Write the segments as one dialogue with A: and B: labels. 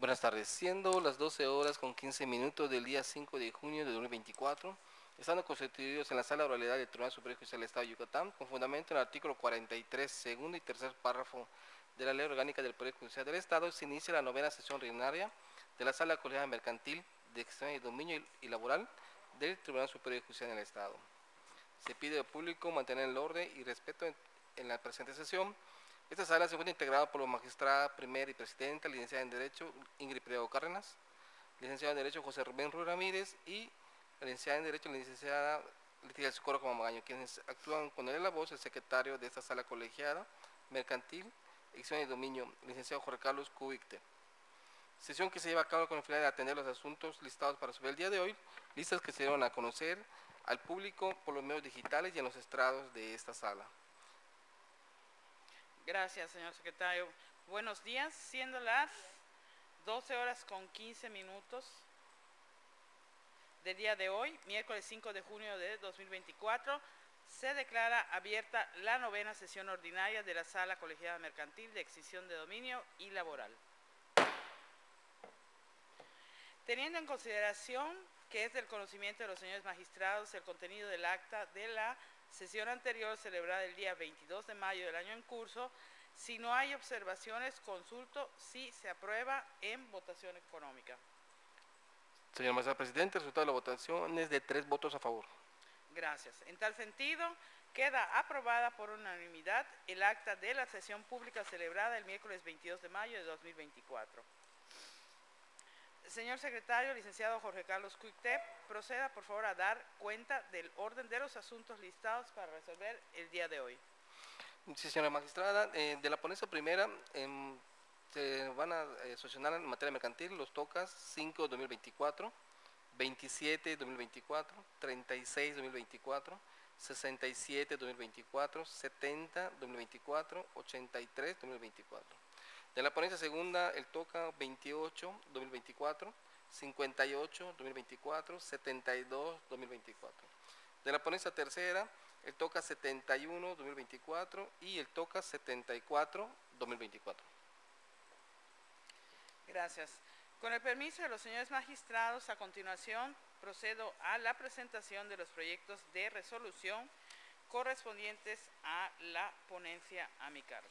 A: Buenas tardes, siendo las 12 horas con 15 minutos del día 5 de junio de 2024, estando constituidos en la Sala de Oralidad del Tribunal Superior Judicial del Estado de Yucatán, con fundamento en el artículo 43, segundo y tercer párrafo de la Ley Orgánica del Poder Judicial del Estado, se inicia la novena sesión ordinaria de la Sala Colegiada Mercantil de Excepción y Dominio y Laboral del Tribunal Superior Judicial del Estado. Se pide al público mantener el orden y respeto en la presente sesión. Esta sala se encuentra integrada por la magistrada primera y presidenta, licenciada en Derecho Ingrid Priego Cárdenas, licenciado en Derecho José Rubén Ruiz Ramírez y la licenciada en Derecho, la licenciada Leticia del Socorro Comamagaño, quienes actúan con él la voz, el secretario de esta sala colegiada mercantil, excepción y dominio, licenciado Jorge Carlos Cubicte. Sesión que se lleva a cabo con la finalidad de atender los asuntos listados para resolver el día de hoy, listas que se dieron a conocer al público por los medios digitales y en los estrados de esta sala.
B: Gracias, señor secretario. Buenos días, siendo las 12 horas con 15 minutos del día de hoy, miércoles 5 de junio de 2024, se declara abierta la novena sesión ordinaria de la Sala Colegiada Mercantil de Extinción de Dominio y Laboral. Teniendo en consideración que es del conocimiento de los señores magistrados el contenido del acta de la sesión anterior celebrada el día 22 de mayo del año en curso, si no hay observaciones, consulto si se aprueba en votación económica.
A: Señor magistrado presidente, el resultado de la votación es de 3 votos a favor.
B: Gracias. En tal sentido, queda aprobada por unanimidad el acta de la sesión pública celebrada el miércoles 22 de mayo de 2024. Señor secretario, licenciado Jorge Carlos Cubicte, proceda por favor a dar cuenta del orden de los asuntos listados para resolver el día de hoy.
A: Sí, señora magistrada, de la ponencia primera se van a solucionar en materia mercantil los tocas 5 2024, 27 2024, 36 2024, 67 2024, 70 2024, 83 2024. De la ponencia segunda, el toca 28 2024, 58 2024, 72 2024. De la ponencia tercera, el toca 71 2024 y el toca 74 2024.
B: Gracias. Con el permiso de los señores magistrados, a continuación procedo a la presentación de los proyectos de resolución correspondientes a la ponencia a mi cargo.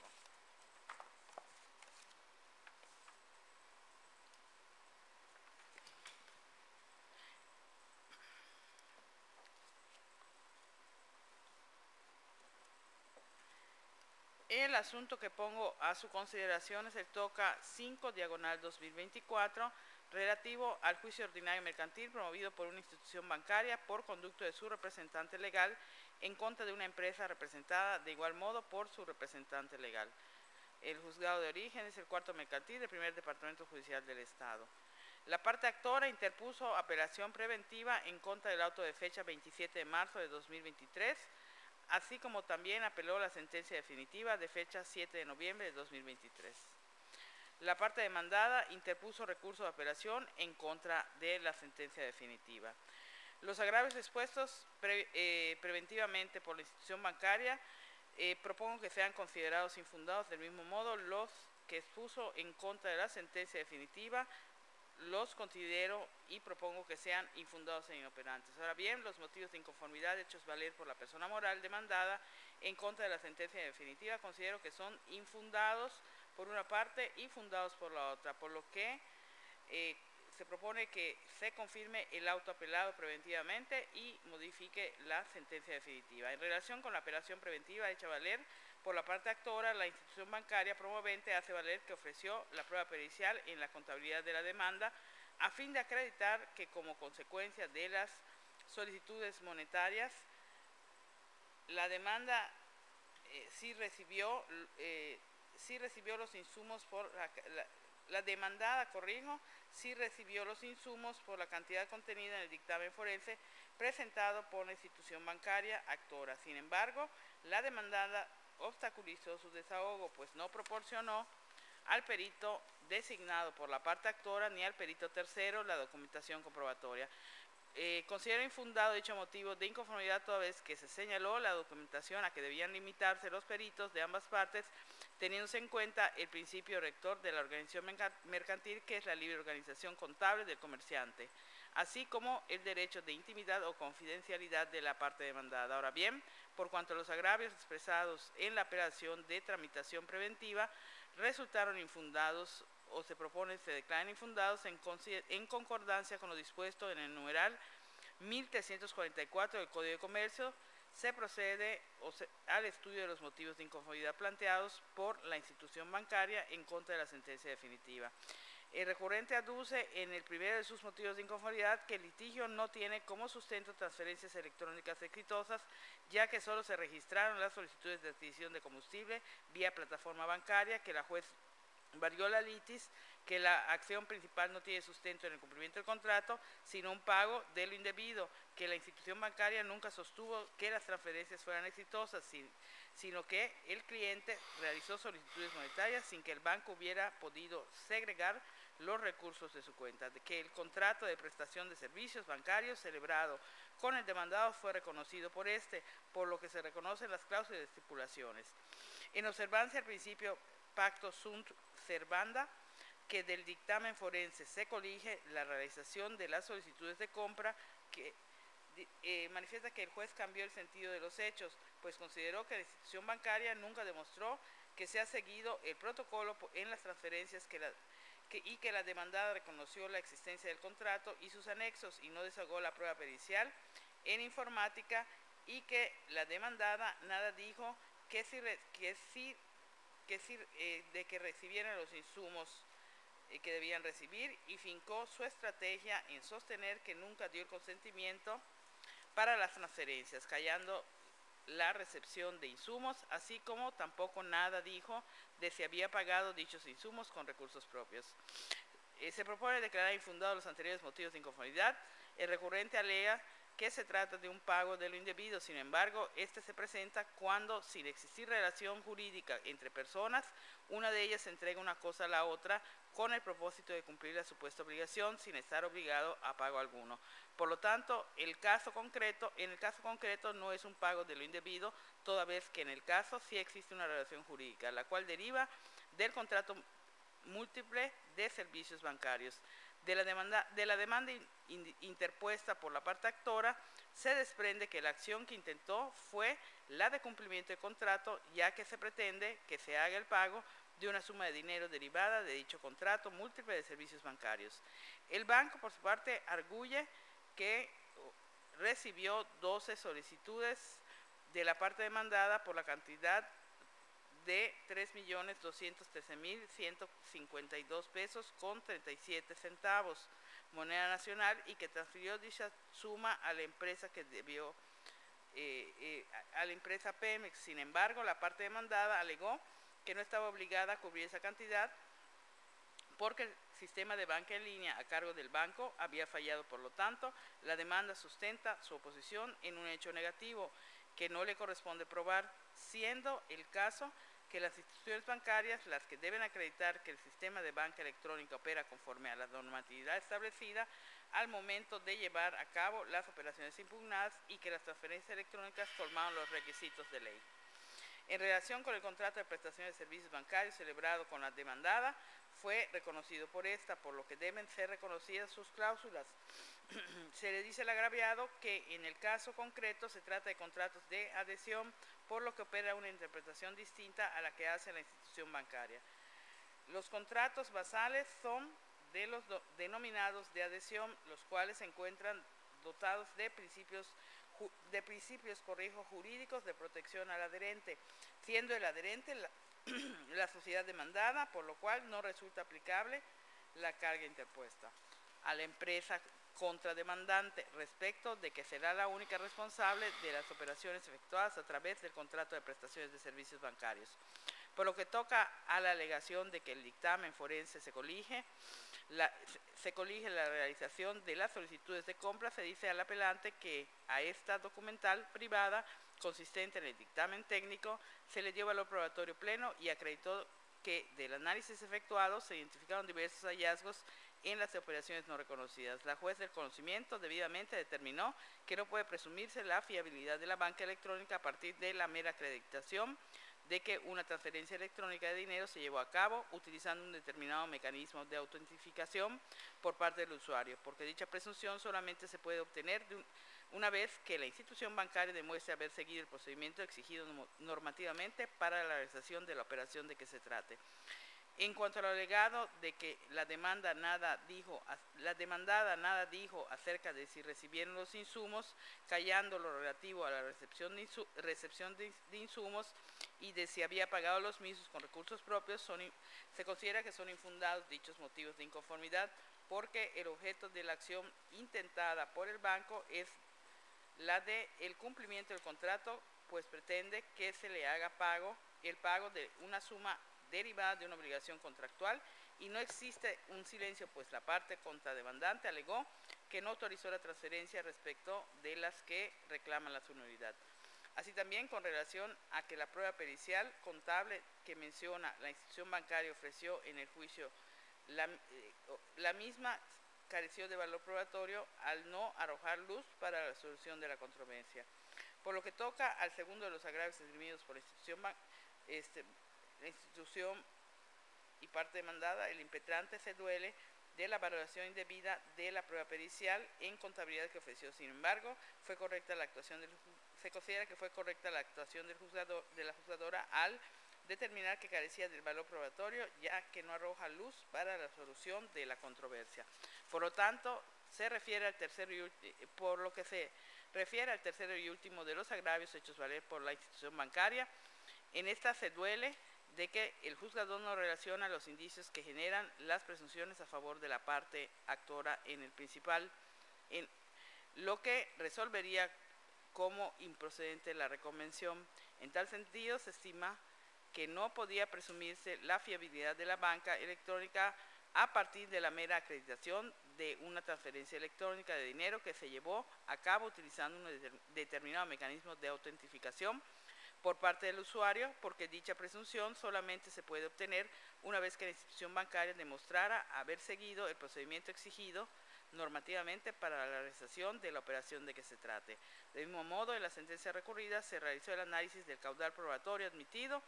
B: El asunto que pongo a su consideración es el toca 5/2024, relativo al juicio ordinario mercantil promovido por una institución bancaria por conducto de su representante legal en contra de una empresa representada de igual modo por su representante legal. El juzgado de origen es el cuarto mercantil del primer departamento judicial del Estado. La parte actora interpuso apelación preventiva en contra del auto de fecha 27 de marzo de 2023, así como también apeló la sentencia definitiva de fecha 7 de noviembre de 2023. La parte demandada interpuso recurso de apelación en contra de la sentencia definitiva. Los agravios expuestos preventivamente por la institución bancaria propongo que sean considerados infundados. Del mismo modo, los que expuso en contra de la sentencia definitiva los considero y propongo que sean infundados e inoperantes. Ahora bien, los motivos de inconformidad hechos valer por la persona moral demandada en contra de la sentencia definitiva considero que son infundados por una parte y fundados por la otra, por lo que se propone que se confirme el auto apelado preventivamente y modifique la sentencia definitiva. En relación con la apelación preventiva hecha valer por la parte actora, la institución bancaria promovente hace valer que ofreció la prueba pericial en la contabilidad de la demanda a fin de acreditar que como consecuencia de las solicitudes monetarias, la demanda sí recibió los insumos por la demandada, sí recibió los insumos por la cantidad contenida en el dictamen forense presentado por la institución bancaria actora. Sin embargo, la demandada obstaculizó su desahogo, pues no proporcionó al perito designado por la parte actora ni al perito tercero la documentación comprobatoria. Considero infundado dicho motivo de inconformidad toda vez que se señaló la documentación a que debían limitarse los peritos de ambas partes, teniéndose en cuenta el principio rector de la organización mercantil, que es la libre organización contable del comerciante, así como el derecho de intimidad o confidencialidad de la parte demandada. Ahora bien, por cuanto a los agravios expresados en la apelación de tramitación preventiva resultaron infundados o se propone se declaren infundados en concordancia con lo dispuesto en el numeral 1344 del Código de Comercio, se procede al estudio de los motivos de inconformidad planteados por la institución bancaria en contra de la sentencia definitiva. El recurrente aduce en el primero de sus motivos de inconformidad que el litigio no tiene como sustento transferencias electrónicas exitosas, ya que solo se registraron las solicitudes de adquisición de combustible vía plataforma bancaria, que la juez varió la litis, que la acción principal no tiene sustento en el cumplimiento del contrato, sino un pago de lo indebido, que la institución bancaria nunca sostuvo que las transferencias fueran exitosas, sino que el cliente realizó solicitudes monetarias sin que el banco hubiera podido segregar los recursos de su cuenta, de que el contrato de prestación de servicios bancarios celebrado con el demandado fue reconocido por este, por lo que se reconocen las cláusulas de estipulaciones. En observancia al principio pacto sunt servanda, que del dictamen forense se colige la realización de las solicitudes de compra, que manifiesta que el juez cambió el sentido de los hechos, pues consideró que la institución bancaria nunca demostró que se ha seguido el protocolo en las transferencias y que la demandada reconoció la existencia del contrato y sus anexos y no desahogó la prueba pericial en informática, y que la demandada nada dijo de que recibieran los insumos que debían recibir, y fincó su estrategia en sostener que nunca dio el consentimiento para las transferencias, callando la recepción de insumos, así como tampoco nada dijo de si había pagado dichos insumos con recursos propios. Se propone declarar infundados los anteriores motivos de inconformidad. El recurrente alega que se trata de un pago de lo indebido. Sin embargo, este se presenta cuando, sin existir relación jurídica entre personas, una de ellas entrega una cosa a la otra con el propósito de cumplir la supuesta obligación sin estar obligado a pago alguno. Por lo tanto, en el caso concreto no es un pago de lo indebido, toda vez que en el caso sí existe una relación jurídica, la cual deriva del contrato múltiple de servicios bancarios. De la demanda interpuesta por la parte actora se desprende que la acción que intentó fue la de cumplimiento de contrato, ya que se pretende que se haga el pago de una suma de dinero derivada de dicho contrato múltiple de servicios bancarios. El banco, por su parte, arguye que recibió 12 solicitudes de la parte demandada por la cantidad de 3.213.152 pesos con 37 centavos, moneda nacional, y que transfirió dicha suma a la empresa que debió, a la empresa Pemex. Sin embargo, la parte demandada alegó que no estaba obligada a cubrir esa cantidad porque el sistema de banca en línea a cargo del banco había fallado. Por lo tanto, la demanda sustenta su oposición en un hecho negativo que no le corresponde probar, siendo el caso que las instituciones bancarias las que deben acreditar que el sistema de banca electrónica opera conforme a la normatividad establecida al momento de llevar a cabo las operaciones impugnadas y que las transferencias electrónicas colmaron los requisitos de ley. En relación con el contrato de prestación de servicios bancarios celebrado con la demandada, fue reconocido por esta, por lo que deben ser reconocidas sus cláusulas. Se le dice al agraviado que en el caso concreto se trata de contratos de adhesión, por lo que opera una interpretación distinta a la que hace la institución bancaria. Los contratos basales son de los denominados de adhesión, los cuales se encuentran dotados de principios jurídicos de protección al adherente, siendo el adherente la sociedad demandada, por lo cual no resulta aplicable la carga interpuesta a la empresa contrademandante respecto de que será la única responsable de las operaciones efectuadas a través del contrato de prestaciones de servicios bancarios. Por lo que toca a la alegación de que el dictamen forense se colige la realización de las solicitudes de compra, se dice al apelante que a esta documental privada consistente en el dictamen técnico se le dio valor probatorio pleno y acreditó que del análisis efectuado se identificaron diversos hallazgos en las operaciones no reconocidas. La juez del conocimiento debidamente determinó que no puede presumirse la fiabilidad de la banca electrónica a partir de la mera acreditación de que una transferencia electrónica de dinero se llevó a cabo utilizando un determinado mecanismo de autentificación por parte del usuario, porque dicha presunción solamente se puede obtener una vez que la institución bancaria demuestre haber seguido el procedimiento exigido normativamente para la realización de la operación de que se trate. En cuanto al alegado de que la demandada nada dijo acerca de si recibieron los insumos, callando lo relativo a la recepción de insumos y de si había pagado los mismos con recursos propios, se considera que son infundados dichos motivos de inconformidad, porque el objeto de la acción intentada por el banco es la de el cumplimiento del contrato, pues pretende que se le haga el pago de una suma derivada de una obligación contractual, y no existe un silencio, pues la parte contrademandante alegó que no autorizó la transferencia respecto de las que reclaman la su nulidad. Así también, con relación a que la prueba pericial contable que menciona la institución bancaria ofreció en el juicio, la misma careció de valor probatorio al no arrojar luz para la solución de la controversia. Por lo que toca al segundo de los agravios esgrimidos por la institución y parte demandada, el impetrante se duele de la valoración indebida de la prueba pericial en contabilidad que ofreció. Sin embargo, se considera que fue correcta la actuación de la juzgadora al determinar que carecía del valor probatorio, ya que no arroja luz para la solución de la controversia. Por lo tanto, por lo que se refiere al tercero y último de los agravios hechos valer por la institución bancaria, en esta se duele de que el juzgador no relaciona los indicios que generan las presunciones a favor de la parte actora en el principal, en lo que resolvería como improcedente la reconvención. En tal sentido, se estima que no podía presumirse la fiabilidad de la banca electrónica a partir de la mera acreditación de una transferencia electrónica de dinero que se llevó a cabo utilizando un determinado mecanismo de autentificación por parte del usuario, porque dicha presunción solamente se puede obtener una vez que la institución bancaria demostrara haber seguido el procedimiento exigido normativamente para la realización de la operación de que se trate. Del mismo modo, en la sentencia recurrida se realizó el análisis del caudal probatorio admitido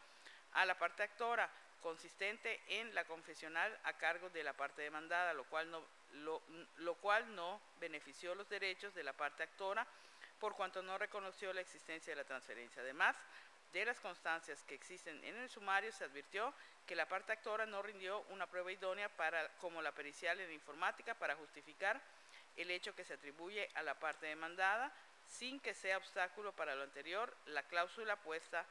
B: a la parte actora, consistente en la confesional a cargo de la parte demandada, lo cual no benefició los derechos de la parte actora, por cuanto no reconoció la existencia de la transferencia. Además de las constancias que existen en el sumario, se advirtió que la parte actora no rindió una prueba idónea como la pericial en informática para justificar el hecho que se atribuye a la parte demandada, sin que sea obstáculo para lo anterior la cláusula puesta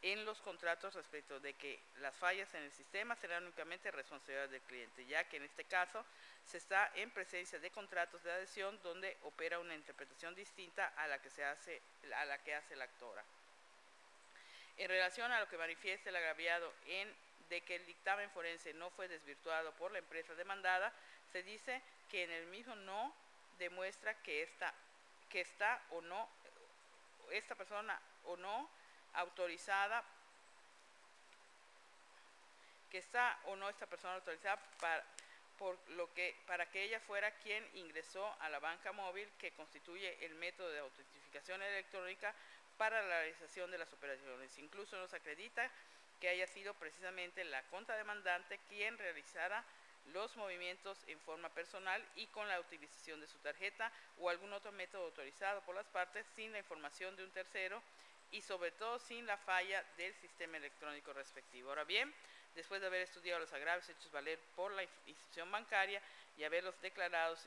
B: en los contratos respecto de que las fallas en el sistema serán únicamente responsabilidad del cliente, ya que en este caso se está en presencia de contratos de adhesión donde opera una interpretación distinta a la que hace la actora. En relación a lo que manifiesta el agraviado de que el dictamen forense no fue desvirtuado por la empresa demandada, se dice que en el mismo no demuestra que esta persona o no autorizada, que está o no esta persona autorizada para que ella fuera quien ingresó a la banca móvil que constituye el método de autentificación electrónica para la realización de las operaciones. Incluso nos acredita que haya sido precisamente la contrademandante quien realizara los movimientos en forma personal y con la utilización de su tarjeta o algún otro método autorizado por las partes sin la información de un tercero y sobre todo sin la falla del sistema electrónico respectivo. Ahora bien, después de haber estudiado los agravios hechos valer por la institución bancaria y haberlos declarados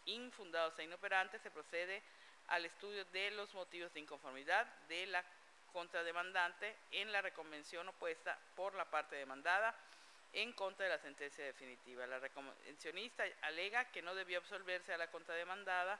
B: infundados e inoperantes, se procede al estudio de los motivos de inconformidad de la contrademandante en la reconvención opuesta por la parte demandada en contra de la sentencia definitiva. La reconvencionista alega que no debió absolverse a la contrademandada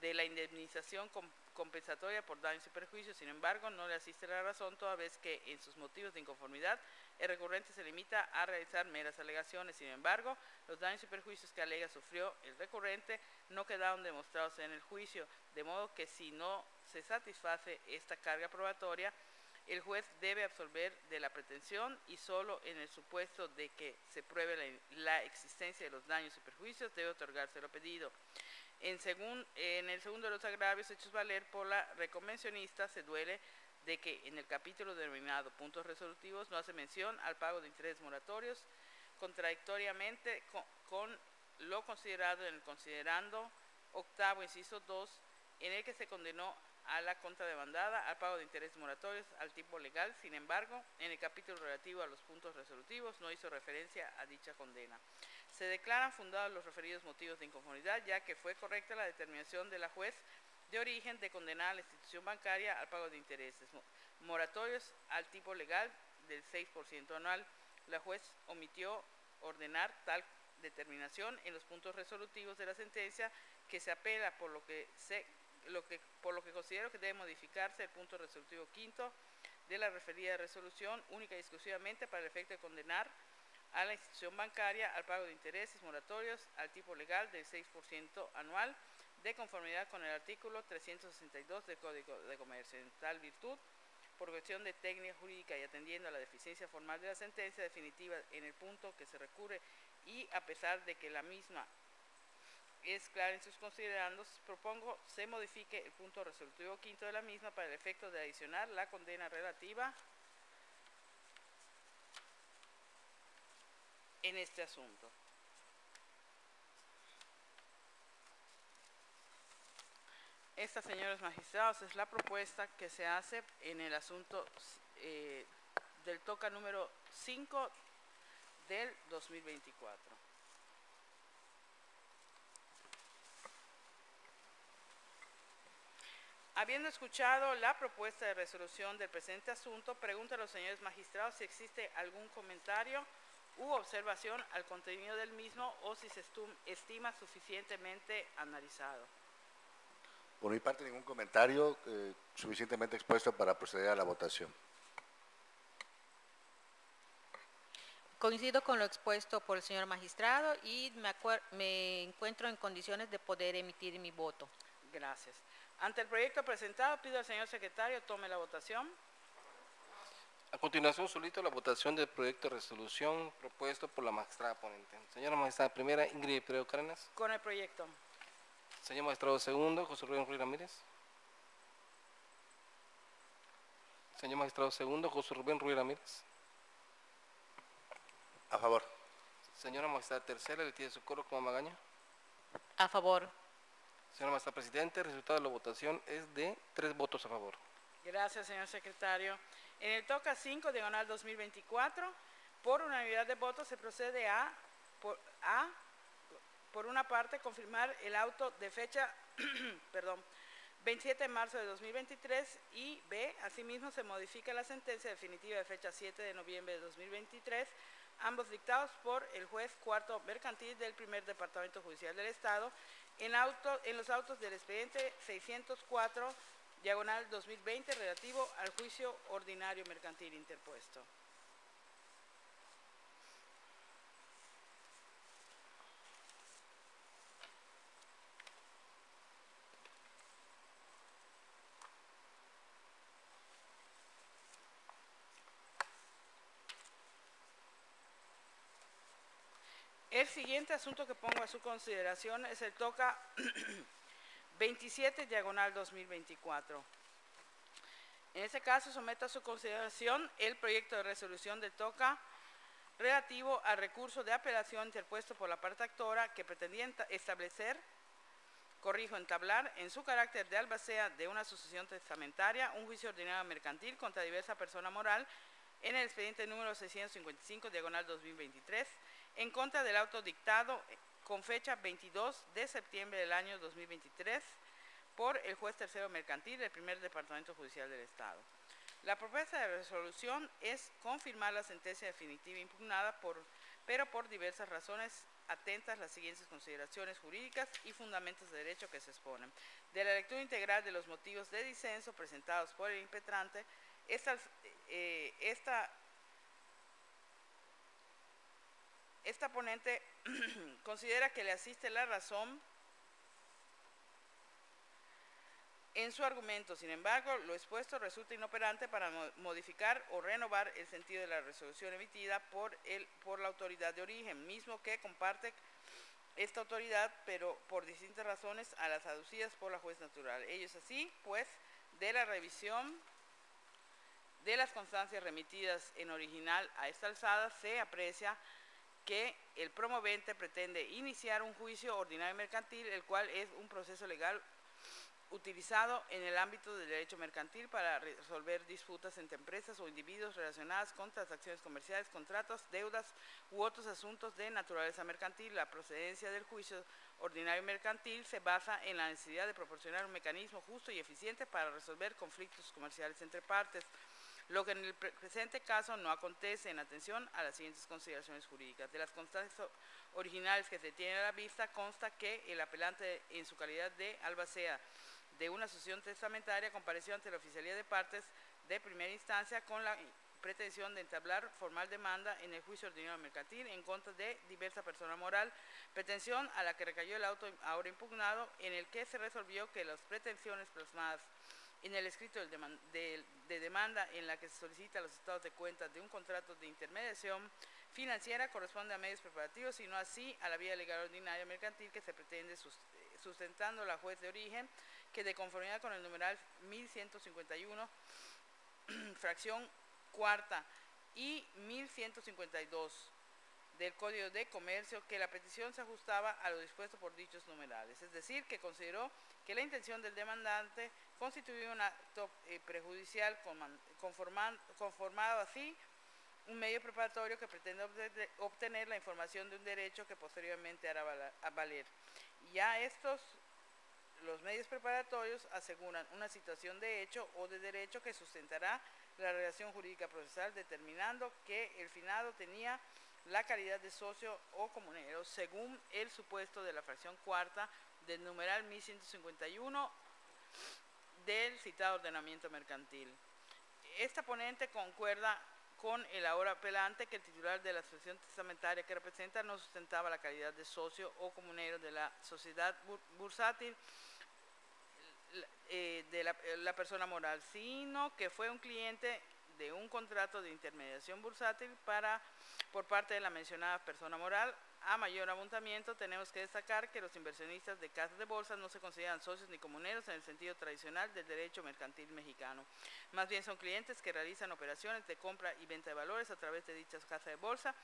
B: de la indemnización compensatoria por daños y perjuicios. Sin embargo, no le asiste la razón, toda vez que en sus motivos de inconformidad el recurrente se limita a realizar meras alegaciones. Sin embargo, los daños y perjuicios que alega sufrió el recurrente no quedaron demostrados en el juicio, de modo que si no se satisface esta carga probatoria, el juez debe absolver de la pretensión y solo en el supuesto de que se pruebe la existencia de los daños y perjuicios debe otorgarse lo pedido. En el segundo de los agravios hechos valer por la reconvencionista, se duele de que en el capítulo denominado puntos resolutivos no hace mención al pago de intereses moratorios, contradictoriamente con lo considerado en el considerando octavo, inciso 2, en el que se condenó a la contrademandada al pago de intereses moratorios al tipo legal. Sin embargo, en el capítulo relativo a los puntos resolutivos no hizo referencia a dicha condena. Se declaran fundados los referidos motivos de inconformidad, ya que fue correcta la determinación de la juez de origen de condenar a la institución bancaria al pago de intereses moratorios al tipo legal del 6% anual. La juez omitió ordenar tal determinación en los puntos resolutivos de la sentencia, que se apela, por lo que considero que debe modificarse el punto resolutivo quinto de la referida resolución, única y exclusivamente para el efecto de condenar a la institución bancaria al pago de intereses moratorios al tipo legal del 6% anual, de conformidad con el artículo 362 del Código de Comercio. En tal virtud, por cuestión de técnica jurídica y atendiendo a la deficiencia formal de la sentencia definitiva en el punto que se recurre, y a pesar de que la misma es clara en sus considerandos, propongo se modifique el punto resolutivo quinto de la misma para el efecto de adicionar la condena relativa en este asunto. Esta, señores magistrados, es la propuesta que se hace en el asunto del TOCA número 5 del 2024. Habiendo escuchado la propuesta de resolución del presente asunto, pregunto a los señores magistrados si existe algún comentario u observación al contenido del mismo o si se estima suficientemente analizado.
C: Por mi parte, ningún comentario, suficientemente expuesto para proceder a la votación.
D: Coincido con lo expuesto por el señor magistrado y me encuentro en condiciones de poder emitir mi voto.
B: Gracias. Ante el proyecto presentado, pido al señor secretario tome la votación.
A: A continuación, solicito la votación del proyecto de resolución propuesto por la magistrada ponente. Señora magistrada primera, Ingrid Peredo Cárdenas.
B: Con el proyecto.
A: Señor magistrado segundo, José Rubén Ruiz Ramírez. Señor magistrado segundo, José Rubén Ruiz Ramírez.
C: A favor.
A: Señora magistrada tercera, Leticia Socorro como Magaña.
D: A favor.
A: Señora magistrada presidente, el resultado de la votación es de 3 votos a favor.
B: Gracias, señor secretario. En el TOCA 5, diagonal 2024, por unanimidad de votos se procede a, por una parte, confirmar el auto de fecha 27 de marzo de 2023 y B, asimismo se modifica la sentencia definitiva de fecha 7 de noviembre de 2023, ambos dictados por el juez cuarto mercantil del primer departamento judicial del Estado, en los autos del expediente 604, diagonal 2020, relativo al juicio ordinario mercantil interpuesto. El siguiente asunto que pongo a su consideración es el TOCA 27, diagonal 2024. En este caso, someto a su consideración el proyecto de resolución del TOCA relativo al recurso de apelación interpuesto por la parte actora que pretendía establecer, entablar, en su carácter de albacea de una sucesión testamentaria, un juicio ordinario mercantil contra diversa persona moral en el expediente número 655, diagonal 2023, en contra del auto dictado con fecha 22 de septiembre del año 2023 por el juez tercero mercantil del primer departamento judicial del Estado. La propuesta de resolución es confirmar la sentencia definitiva impugnada, pero por diversas razones atentas las siguientes consideraciones jurídicas y fundamentos de derecho que se exponen. De la lectura integral de los motivos de disenso presentados por el impetrante, esta ponente considera que le asiste la razón en su argumento. Sin embargo, lo expuesto resulta inoperante para modificar o renovar el sentido de la resolución emitida por la autoridad de origen, mismo que comparte esta autoridad, pero por distintas razones a las aducidas por la juez natural. Ello es así, pues, de la revisión De las constancias remitidas en original a esta alzada, se aprecia que el promovente pretende iniciar un juicio ordinario mercantil, el cual es un proceso legal utilizado en el ámbito del derecho mercantil para resolver disputas entre empresas o individuos relacionadas con transacciones comerciales, contratos, deudas u otros asuntos de naturaleza mercantil. La procedencia del juicio ordinario mercantil se basa en la necesidad de proporcionar un mecanismo justo y eficiente para resolver conflictos comerciales entre partes, lo que en el presente caso no acontece en atención a las siguientes consideraciones jurídicas. De las constancias originales que se tienen a la vista, consta que el apelante, en su calidad de albacea de una asociación testamentaria, compareció ante la oficialía de partes de primera instancia con la pretensión de entablar formal demanda en el juicio ordinario mercantil en contra de diversa persona moral, pretensión a la que recayó el auto ahora impugnado, en el que se resolvió que las pretensiones plasmadas en el escrito de demanda en la que se solicita los estados de cuenta de un contrato de intermediación financiera corresponde a medios preparativos, sino así a la vía legal ordinaria mercantil que se pretende, sustentando la juez de origen, que de conformidad con el numeral 1151, fracción cuarta y 1152 del Código de Comercio, que la petición se ajustaba a lo dispuesto por dichos numerales, es decir, que consideró que la intención del demandante constituía un acto prejudicial, conformado así un medio preparatorio que pretende obtener la información de un derecho que posteriormente hará valer. Ya los medios preparatorios aseguran una situación de hecho o de derecho que sustentará la relación jurídica procesal, determinando que el finado tenía la calidad de socio o comunero, según el supuesto de la fracción cuarta del numeral 1151 del citado ordenamiento mercantil. Esta ponente concuerda con el ahora apelante que el titular de la asociación testamentaria que representa no sustentaba la calidad de socio o comunero de la sociedad bursátil de la persona moral, sino que fue un cliente de un contrato de intermediación bursátil por parte de la mencionada persona moral. A mayor abundamiento, tenemos que destacar que los inversionistas de casas de bolsa no se consideran socios ni comuneros en el sentido tradicional del derecho mercantil mexicano. Más bien son clientes que realizan operaciones de compra y venta de valores a través de dichas casas de bolsa,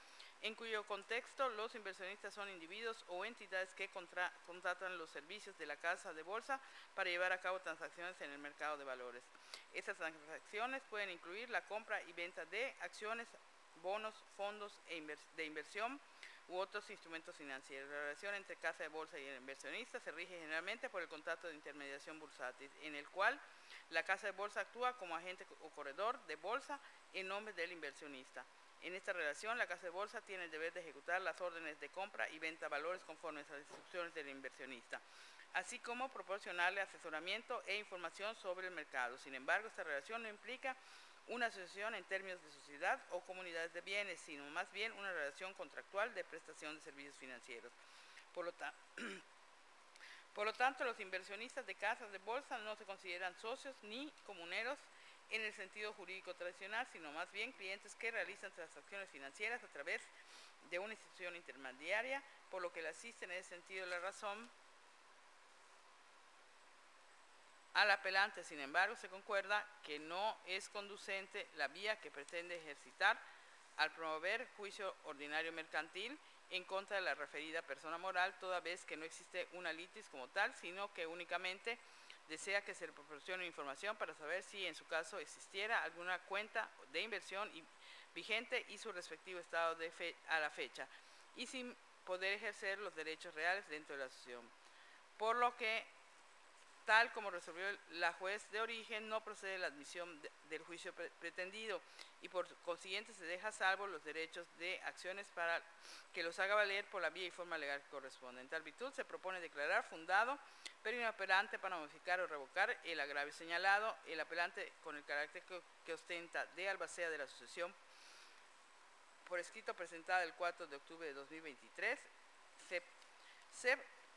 B: en cuyo contexto los inversionistas son individuos o entidades que contratan los servicios de la casa de bolsa para llevar a cabo transacciones en el mercado de valores. Estas transacciones pueden incluir la compra y venta de acciones, bonos, fondos de inversión u otros instrumentos financieros. La relación entre casa de bolsa y el inversionista se rige generalmente por el contrato de intermediación bursátil, en el cual la casa de bolsa actúa como agente o corredor de bolsa en nombre del inversionista. En esta relación, la casa de bolsa tiene el deber de ejecutar las órdenes de compra y venta de valores conforme a las instrucciones del inversionista, así como proporcionarle asesoramiento e información sobre el mercado. Sin embargo, esta relación no implica una asociación en términos de sociedad o comunidades de bienes, sino más bien una relación contractual de prestación de servicios financieros. Por lo tanto, los inversionistas de casas de bolsa no se consideran socios ni comuneros en el sentido jurídico tradicional, sino más bien clientes que realizan transacciones financieras a través de una institución intermediaria, por lo que le asiste en ese sentido la razón al apelante. Sin embargo, se concuerda que no es conducente la vía que pretende ejercitar al promover juicio ordinario mercantil en contra de la referida persona moral, toda vez que no existe una litis como tal, sino que únicamente desea que se le proporcione información para saber si en su caso existiera alguna cuenta de inversión vigente y su respectivo estado a la fecha, y sin poder ejercer los derechos reales dentro de la asociación. Por lo que, tal como resolvió la juez de origen, no procede la admisión del juicio pretendido y por consiguiente se deja a salvo los derechos de acciones para que los haga valer por la vía y forma legal que corresponde. En tal virtud se propone declarar fundado, pero inoperante para modificar o revocar el agravio señalado. El apelante, con el carácter que ostenta de albacea de la asociación, por escrito presentada el 4 de octubre de 2023,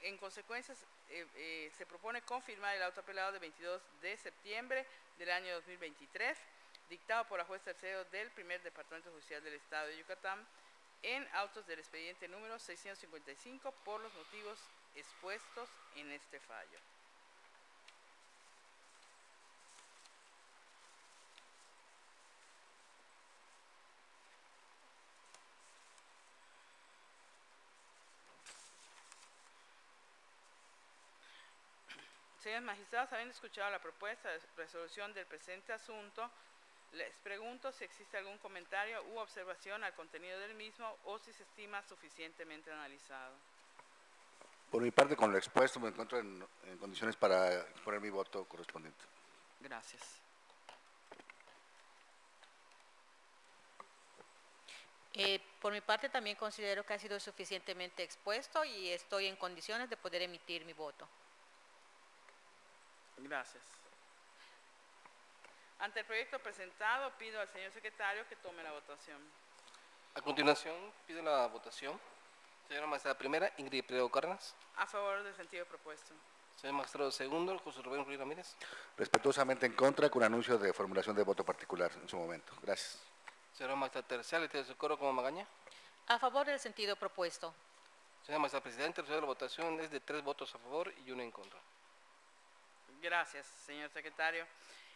B: en consecuencia, se propone confirmar el auto apelado de 22 de septiembre del año 2023, dictado por la juez tercero del primer Departamento Judicial del Estado de Yucatán, en autos del expediente número 655 por los motivos expuestos en este fallo. Señores magistrados, habiendo escuchado la propuesta de resolución del presente asunto, les pregunto si existe algún comentario u observación al contenido del mismo o si se estima suficientemente analizado.
C: Por mi parte, con lo expuesto, me encuentro en condiciones para poner mi voto correspondiente.
B: Gracias.
D: Por mi parte también considero que ha sido suficientemente expuesto y estoy en condiciones de poder emitir mi voto.
B: Gracias. Ante el proyecto presentado, pido al señor secretario que tome la votación.
A: A continuación, pido la votación. Señora magistrada primera, Ingrid Priego Cárdenas.
B: A favor del sentido propuesto.
A: Señor magistrado segundo, José Rubén Ruiz Ramírez.
C: Respetuosamente en contra, con anuncio de formulación de voto particular en su momento. Gracias.
A: Señora magistrada tercera, Leticia Socorro como Magaña.
D: A favor del sentido propuesto.
A: Señora magistrada presidenta, el resultado de la votación es de 3 votos a favor y 1 en contra.
B: Gracias, señor secretario.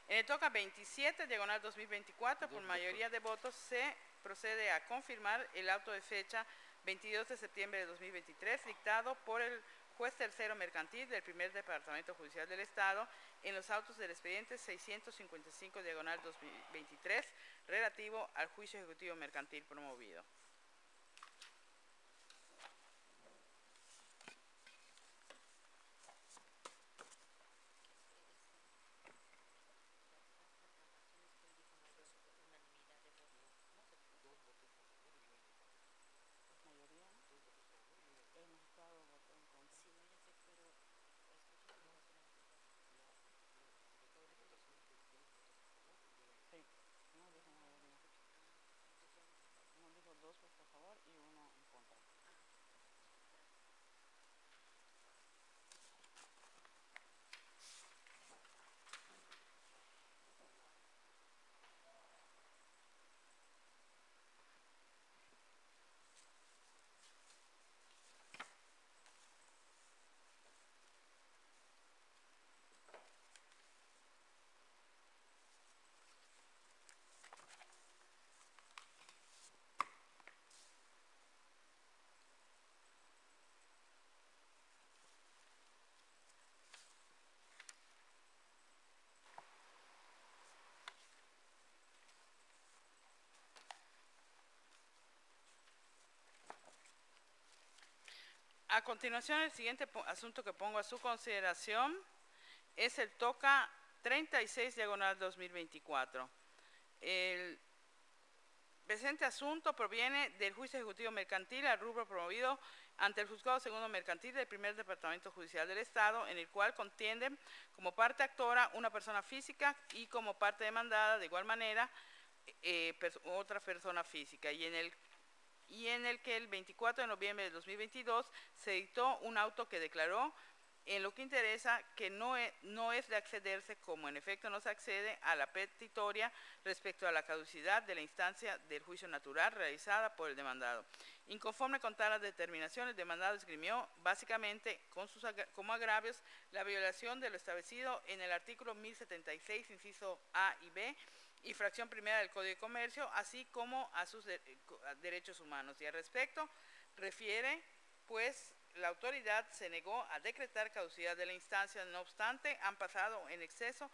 B: En el toca 27, diagonal 2024, por mayoría de votos, se procede a confirmar el auto de fecha 22 de septiembre de 2023, dictado por el juez tercero mercantil del primer departamento judicial del Estado en los autos del expediente 655, diagonal 2023, relativo al juicio ejecutivo mercantil promovido. Dos votos a favor y uno en contra. A continuación, el siguiente asunto que pongo a su consideración es el toca 36 diagonal 2024. El presente asunto proviene del juicio ejecutivo mercantil al rubro promovido ante el juzgado segundo mercantil del primer departamento judicial del Estado, en el cual contienden como parte actora una persona física y como parte demandada de igual manera otra persona física, y en el que el 24 de noviembre de 2022 se dictó un auto que declaró en lo que interesa que no es de accederse, como en efecto no se accede a la petitoria respecto a la caducidad de la instancia del juicio natural realizada por el demandado. Inconforme con tales determinaciones, el demandado esgrimió básicamente como agravios la violación de lo establecido en el artículo 1076, inciso A y B, y fracción primera del Código de Comercio, así como a sus derechos humanos. Y al respecto, refiere, pues, la autoridad se negó a decretar caducidad de la instancia, no obstante, han pasado en exceso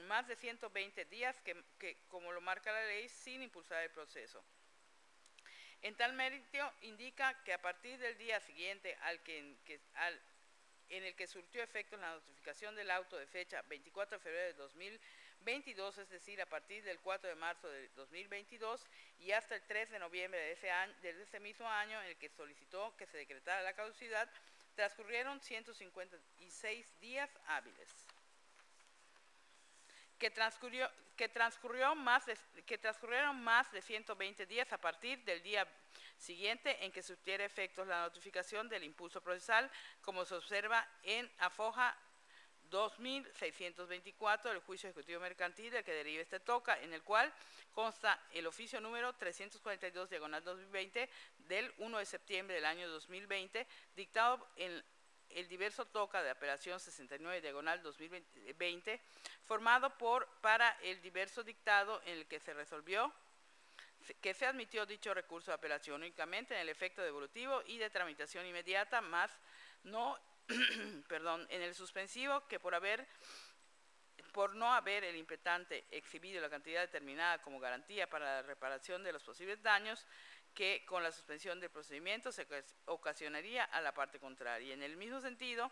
B: más de 120 días, que como lo marca la ley, sin impulsar el proceso. En tal mérito, indica que a partir del día siguiente en el que surtió efecto la notificación del auto de fecha 24 de febrero de 2022, es decir, a partir del 4 de marzo de 2022 y hasta el 3 de noviembre de ese mismo año en el que solicitó que se decretara la caducidad, transcurrieron 156 días hábiles. Que transcurrieron más de 120 días a partir del día siguiente en que surtiera efectos la notificación del impulso procesal, como se observa en AFOJA 2624 del juicio ejecutivo mercantil del que deriva este toca, en el cual consta el oficio número 342 diagonal 2020 del 1 de septiembre del año 2020, dictado en el diverso toca de apelación 69 diagonal 2020, formado para el diverso dictado en el que se resolvió que se admitió dicho recurso de apelación únicamente en el efecto devolutivo y de tramitación inmediata, más no en el suspensivo que por no haber el impletante exhibido la cantidad determinada como garantía para la reparación de los posibles daños que con la suspensión del procedimiento se ocasionaría a la parte contraria. En el mismo sentido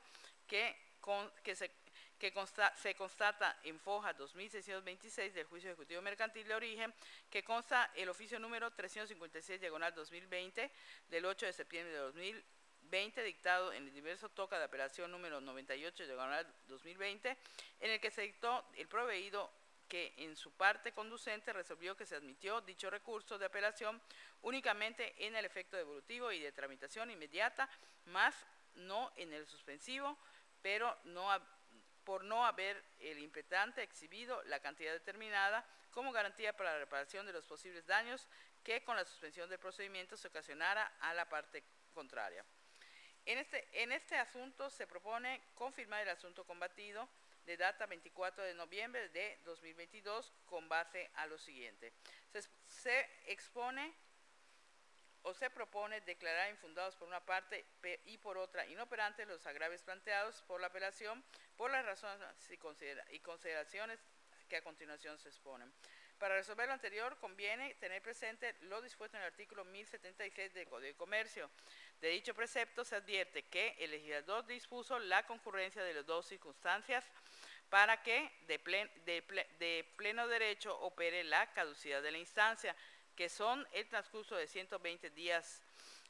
B: se constata en foja 2626 del juicio ejecutivo mercantil de origen, que consta el oficio número 356/2020 del 8 de septiembre de 2020, dictado en el diverso toca de apelación número 98/2020, en el que se dictó el proveído que en su parte conducente resolvió que se admitió dicho recurso de apelación únicamente en el efecto devolutivo y de tramitación inmediata, más no en el suspensivo, pero por no haber el impletante exhibido la cantidad determinada como garantía para la reparación de los posibles daños que con la suspensión del procedimiento se ocasionara a la parte contraria. En este asunto se propone confirmar el asunto combatido de data 24 de noviembre de 2022 con base a lo siguiente. Se expone o se propone declarar infundados por una parte y por otra inoperantes los agravios planteados por la apelación por las razones y consideraciones que a continuación se exponen. Para resolver lo anterior conviene tener presente lo dispuesto en el artículo 1076 del Código de Comercio. De dicho precepto se advierte que el legislador dispuso la concurrencia de las dos circunstancias para que de pleno derecho opere la caducidad de la instancia, que son el transcurso de 120 días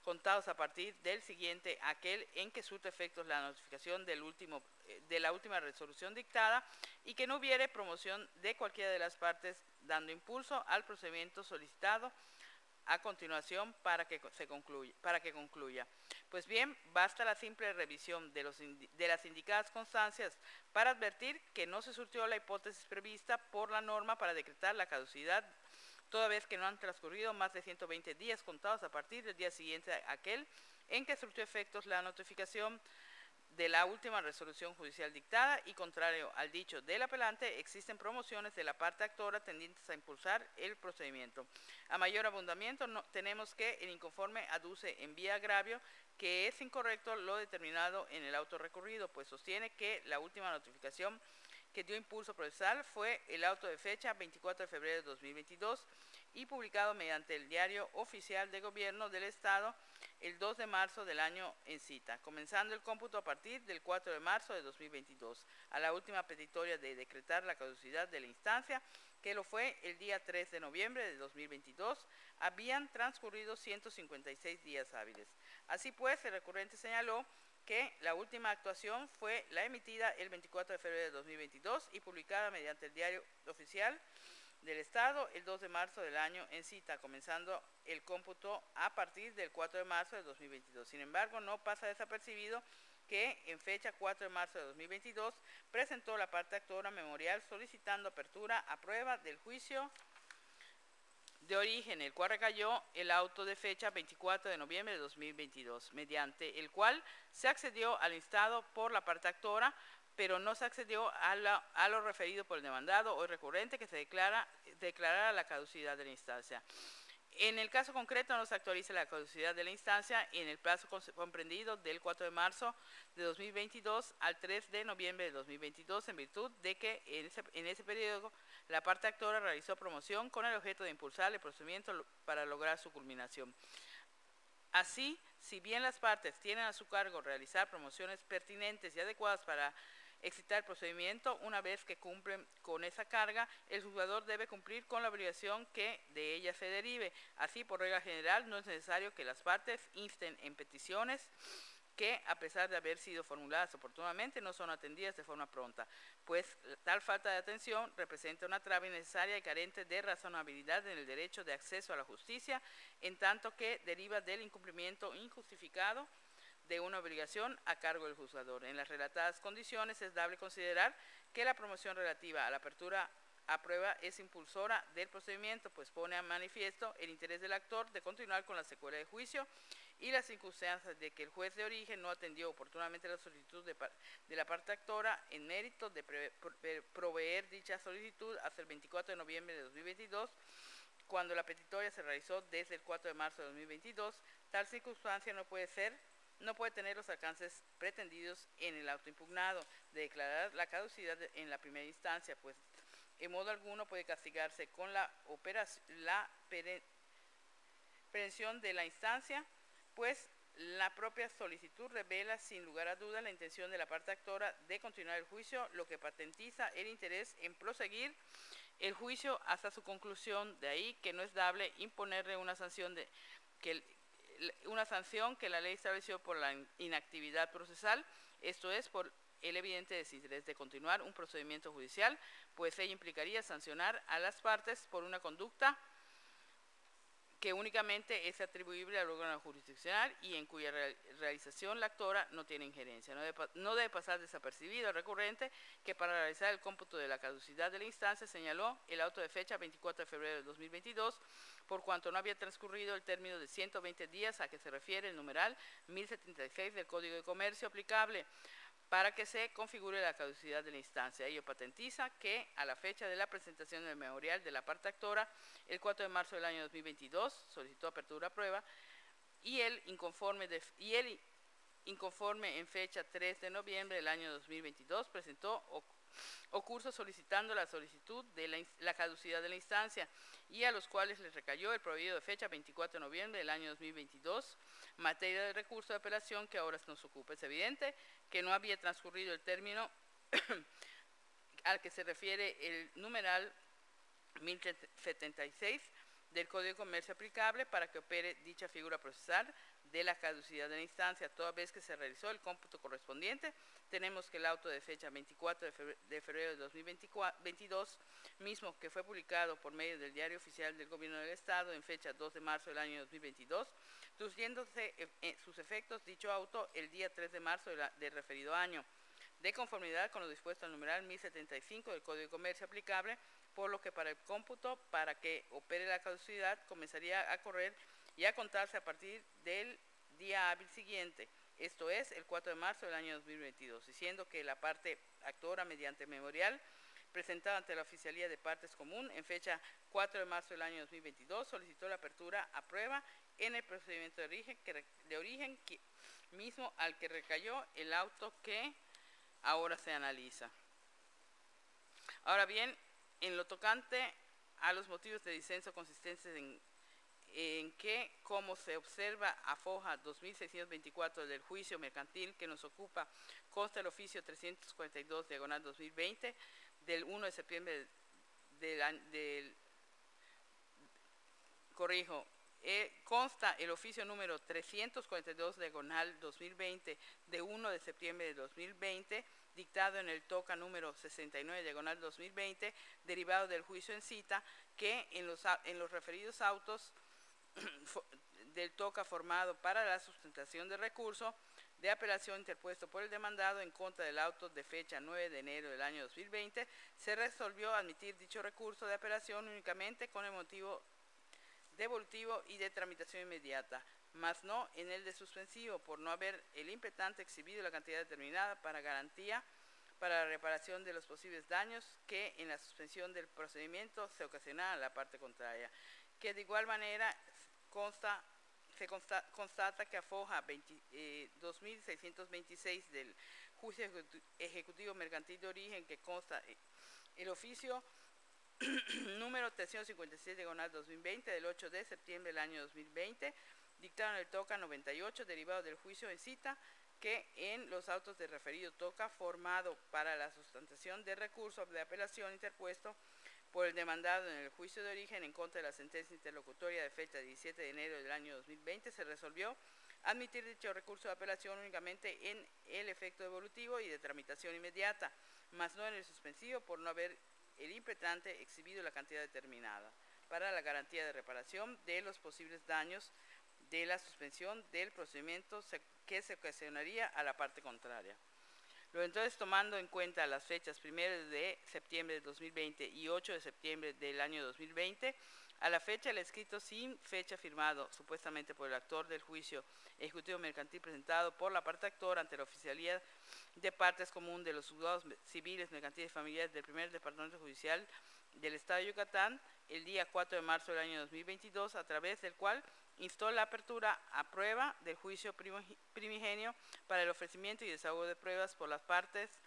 B: contados a partir del siguiente aquel en que surte efectos la notificación de la última resolución dictada y que no hubiere promoción de cualquiera de las partes dando impulso al procedimiento solicitado a continuación para que concluya. Pues bien, basta la simple revisión de las indicadas constancias para advertir que no se surtió la hipótesis prevista por la norma para decretar la caducidad, toda vez que no han transcurrido más de 120 días contados a partir del día siguiente a aquel en que surtió efectos la notificación de la última resolución judicial dictada y contrario al dicho del apelante, existen promociones de la parte actora tendientes a impulsar el procedimiento. A mayor abundamiento, tenemos que el inconforme aduce en vía agravio que es incorrecto lo determinado en el auto recurrido, pues sostiene que la última notificación que dio impulso procesal fue el auto de fecha 24 de febrero de 2022 y publicado mediante el Diario Oficial de Gobierno del Estado el 2 de marzo del año en cita, comenzando el cómputo a partir del 4 de marzo de 2022, a la última petitoria de decretar la caducidad de la instancia, que lo fue el día 3 de noviembre de 2022, habían transcurrido 156 días hábiles. Así pues, el recurrente señaló que la última actuación fue la emitida el 24 de febrero de 2022 y publicada mediante el Diario Oficial del Estado el 2 de marzo del año en cita, comenzando el cómputo a partir del 4 de marzo de 2022. Sin embargo, no pasa desapercibido que en fecha 4 de marzo de 2022 presentó la parte actora memorial solicitando apertura a prueba del juicio de origen, el cual recayó el auto de fecha 24 de noviembre de 2022, mediante el cual se accedió al instado por la parte actora, pero no se accedió a lo referido por el demandado o el recurrente que se declarara la caducidad de la instancia. En el caso concreto no se actualiza la caducidad de la instancia en el plazo comprendido del 4 de marzo de 2022 al 3 de noviembre de 2022, en virtud de que en ese periodo la parte actora realizó promoción con el objeto de impulsar el procedimiento para lograr su culminación. Así, si bien las partes tienen a su cargo realizar promociones pertinentes y adecuadas para excitar el procedimiento, una vez que cumplen con esa carga, el juzgador debe cumplir con la obligación que de ella se derive. Así, por regla general, no es necesario que las partes insten en peticiones que, a pesar de haber sido formuladas oportunamente, no son atendidas de forma pronta, pues tal falta de atención representa una traba innecesaria y carente de razonabilidad en el derecho de acceso a la justicia, en tanto que deriva del incumplimiento injustificado de una obligación a cargo del juzgador. En las relatadas condiciones es dable considerar que la promoción relativa a la apertura a prueba es impulsora del procedimiento, pues pone a manifiesto el interés del actor de continuar con la secuela de juicio y las circunstancias de que el juez de origen no atendió oportunamente la solicitud de la parte actora en mérito de proveer dicha solicitud hasta el 24 de noviembre de 2022, cuando la petitoria se realizó desde el 4 de marzo de 2022, tal circunstancia no puede ser no puede tener los alcances pretendidos en el auto impugnado, de declarar la caducidad en la primera instancia, pues en modo alguno puede castigarse con la perención de la instancia, pues la propia solicitud revela sin lugar a dudas la intención de la parte actora de continuar el juicio, lo que patentiza el interés en proseguir el juicio hasta su conclusión. De ahí que no es dable imponerle una sanción que la ley estableció por la inactividad procesal, esto es, por el evidente desinterés de continuar un procedimiento judicial, pues ello implicaría sancionar a las partes por una conducta que únicamente es atribuible al órgano jurisdiccional y en cuya realización la actora no tiene injerencia. No debe pasar desapercibido al recurrente que para realizar el cómputo de la caducidad de la instancia señaló el auto de fecha 24 de febrero de 2022, por cuanto no había transcurrido el término de 120 días a que se refiere el numeral 1076 del Código de Comercio aplicable para que se configure la caducidad de la instancia. Ello patentiza que a la fecha de la presentación del memorial de la parte actora, el 4 de marzo del año 2022, solicitó apertura a prueba y el inconforme en fecha 3 de noviembre del año 2022 presentó o curso solicitando la solicitud de la caducidad de la instancia y a los cuales les recayó el prohibido de fecha 24 de noviembre del año 2022, materia de recurso de apelación que ahora nos ocupa. Es evidente que no había transcurrido el término al que se refiere el numeral 1076 del Código de Comercio aplicable para que opere dicha figura procesal de la caducidad de la instancia. Toda vez que se realizó el cómputo correspondiente, tenemos que el auto de fecha 24 de febrero de 2022, mismo que fue publicado por medio del Diario Oficial del Gobierno del Estado en fecha 2 de marzo del año 2022, surgiéndose sus efectos dicho auto el día 3 de marzo del referido año, de conformidad con lo dispuesto al numeral 1075 del Código de Comercio aplicable, por lo que para el cómputo, para que opere la caducidad, comenzaría a correr y a contarse a partir del día hábil siguiente, esto es, el 4 de marzo del año 2022, diciendo que la parte actora, mediante memorial, presentada ante la Oficialía de Partes Común en fecha 4 de marzo del año 2022, solicitó la apertura a prueba en el procedimiento de origen mismo al que recayó el auto que ahora se analiza. Ahora bien, en lo tocante a los motivos de disenso consistentes en que, como se observa a foja 2624 del juicio mercantil que nos ocupa, consta el oficio 342/2020 del 1 de septiembre consta el oficio número 342/2020 de 1 de septiembre de 2020, dictado en el TOCA número 69/2020, derivado del juicio en cita, que en los referidos autos del TOCA formado para la sustentación del recurso de apelación interpuesto por el demandado en contra del auto de fecha 9 de enero del año 2020, se resolvió admitir dicho recurso de apelación únicamente con el motivo devolutivo y de tramitación inmediata, mas no en el de suspensivo, por no haber el impetente exhibido la cantidad determinada para garantía para la reparación de los posibles daños que en la suspensión del procedimiento se ocasionara a la parte contraria, que de igual manera constata que a foja 2626 del juicio ejecutivo mercantil de origen, que consta el oficio número 356/2020 del 8 de septiembre del año 2020, dictado en el TOCA 98, derivado del juicio en cita, que en los autos del referido TOCA formado para la sustentación de recurso de apelación interpuesto por el demandado en el juicio de origen en contra de la sentencia interlocutoria de fecha 17 de enero del año 2020, se resolvió admitir dicho recurso de apelación únicamente en el efecto devolutivo y de tramitación inmediata, mas no en el suspensivo, por no haber el impetrante exhibido la cantidad determinada para la garantía de reparación de los posibles daños de la suspensión del procedimiento que se ocasionaría a la parte contraria. Luego, entonces, tomando en cuenta las fechas 1 de septiembre de 2020 y 8 de septiembre del año 2020, a la fecha el escrito sin fecha firmado supuestamente por el actor del juicio ejecutivo mercantil presentado por la parte actora ante la Oficialía de Partes Común de los Juzgados Civiles, Mercantiles y Familiares del Primer Departamento Judicial del Estado de Yucatán el día 4 de marzo del año 2022, a través del cual instó la apertura a prueba del juicio primigenio para el ofrecimiento y desahogo de pruebas por las partes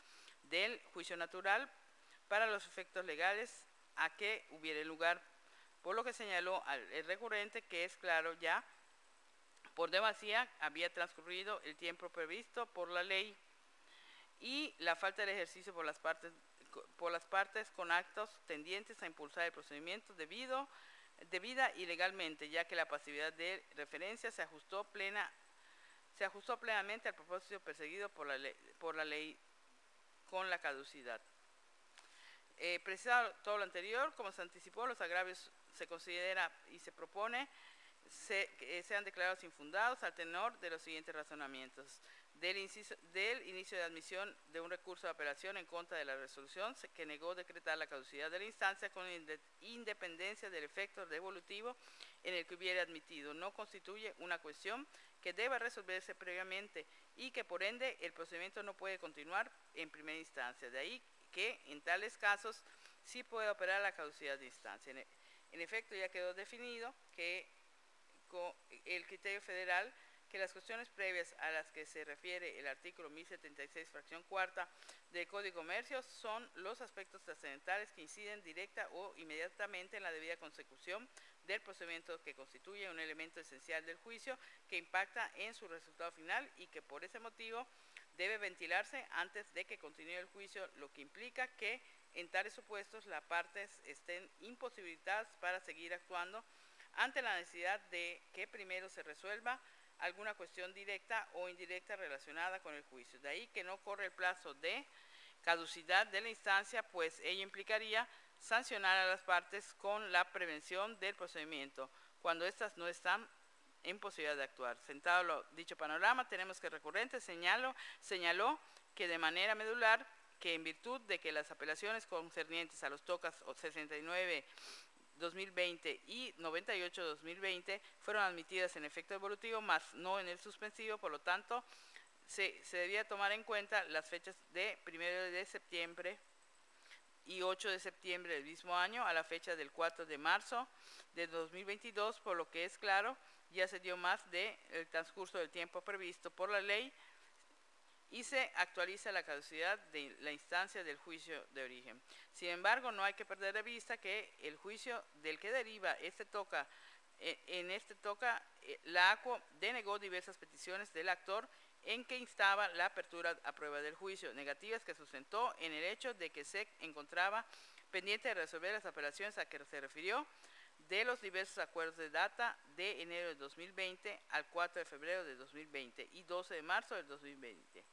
B: del juicio natural para los efectos legales a que hubiere lugar, por lo que señaló el recurrente que es claro ya por demasía había transcurrido el tiempo previsto por la ley y la falta del ejercicio por las partes con actos tendientes a impulsar el procedimiento debida y legalmente, ya que la pasividad de referencia se ajustó plenamente al propósito perseguido por la ley con la caducidad. Precisado todo lo anterior, como se anticipó, los agravios se considera y se propone sean declarados infundados al tenor de los siguientes razonamientos. Del inicio de admisión de un recurso de apelación en contra de la resolución que negó decretar la caducidad de la instancia con independencia del efecto devolutivo en el que hubiera admitido, no constituye una cuestión que deba resolverse previamente y que por ende el procedimiento no puede continuar en primera instancia. De ahí que en tales casos sí puede operar la caducidad de instancia. En efecto, ya quedó definido que con el criterio federal que las cuestiones previas a las que se refiere el artículo 1076, fracción cuarta del Código de Comercio son los aspectos trascendentales que inciden directa o inmediatamente en la debida consecución del procedimiento, que constituye un elemento esencial del juicio que impacta en su resultado final y que por ese motivo debe ventilarse antes de que continúe el juicio, lo que implica que en tales supuestos las partes estén imposibilitadas para seguir actuando ante la necesidad de que primero se resuelva alguna cuestión directa o indirecta relacionada con el juicio. De ahí que no corre el plazo de caducidad de la instancia, pues ello implicaría sancionar a las partes con la prevención del procedimiento, cuando éstas no están en posibilidad de actuar. Sentado dicho panorama, tenemos que el recurrente señaló que de manera medular, que en virtud de que las apelaciones concernientes a los TOCAS 69 2020 y 98 2020 fueron admitidas en efecto devolutivo, más no en el suspensivo, por lo tanto se debía tomar en cuenta las fechas de 1 de septiembre y 8 de septiembre del mismo año a la fecha del 4 de marzo de 2022, por lo que es claro, ya se dio más del transcurso del tiempo previsto por la ley y se actualiza la caducidad de la instancia del juicio de origen. Sin embargo, no hay que perder de vista que el juicio del que deriva la ACUO denegó diversas peticiones del actor en que instaba la apertura a prueba del juicio, negativas que sustentó en el hecho de que se encontraba pendiente de resolver las apelaciones a que se refirió de los diversos acuerdos de data de enero de 2020 al 4 de febrero de 2020 y 12 de marzo del 2020.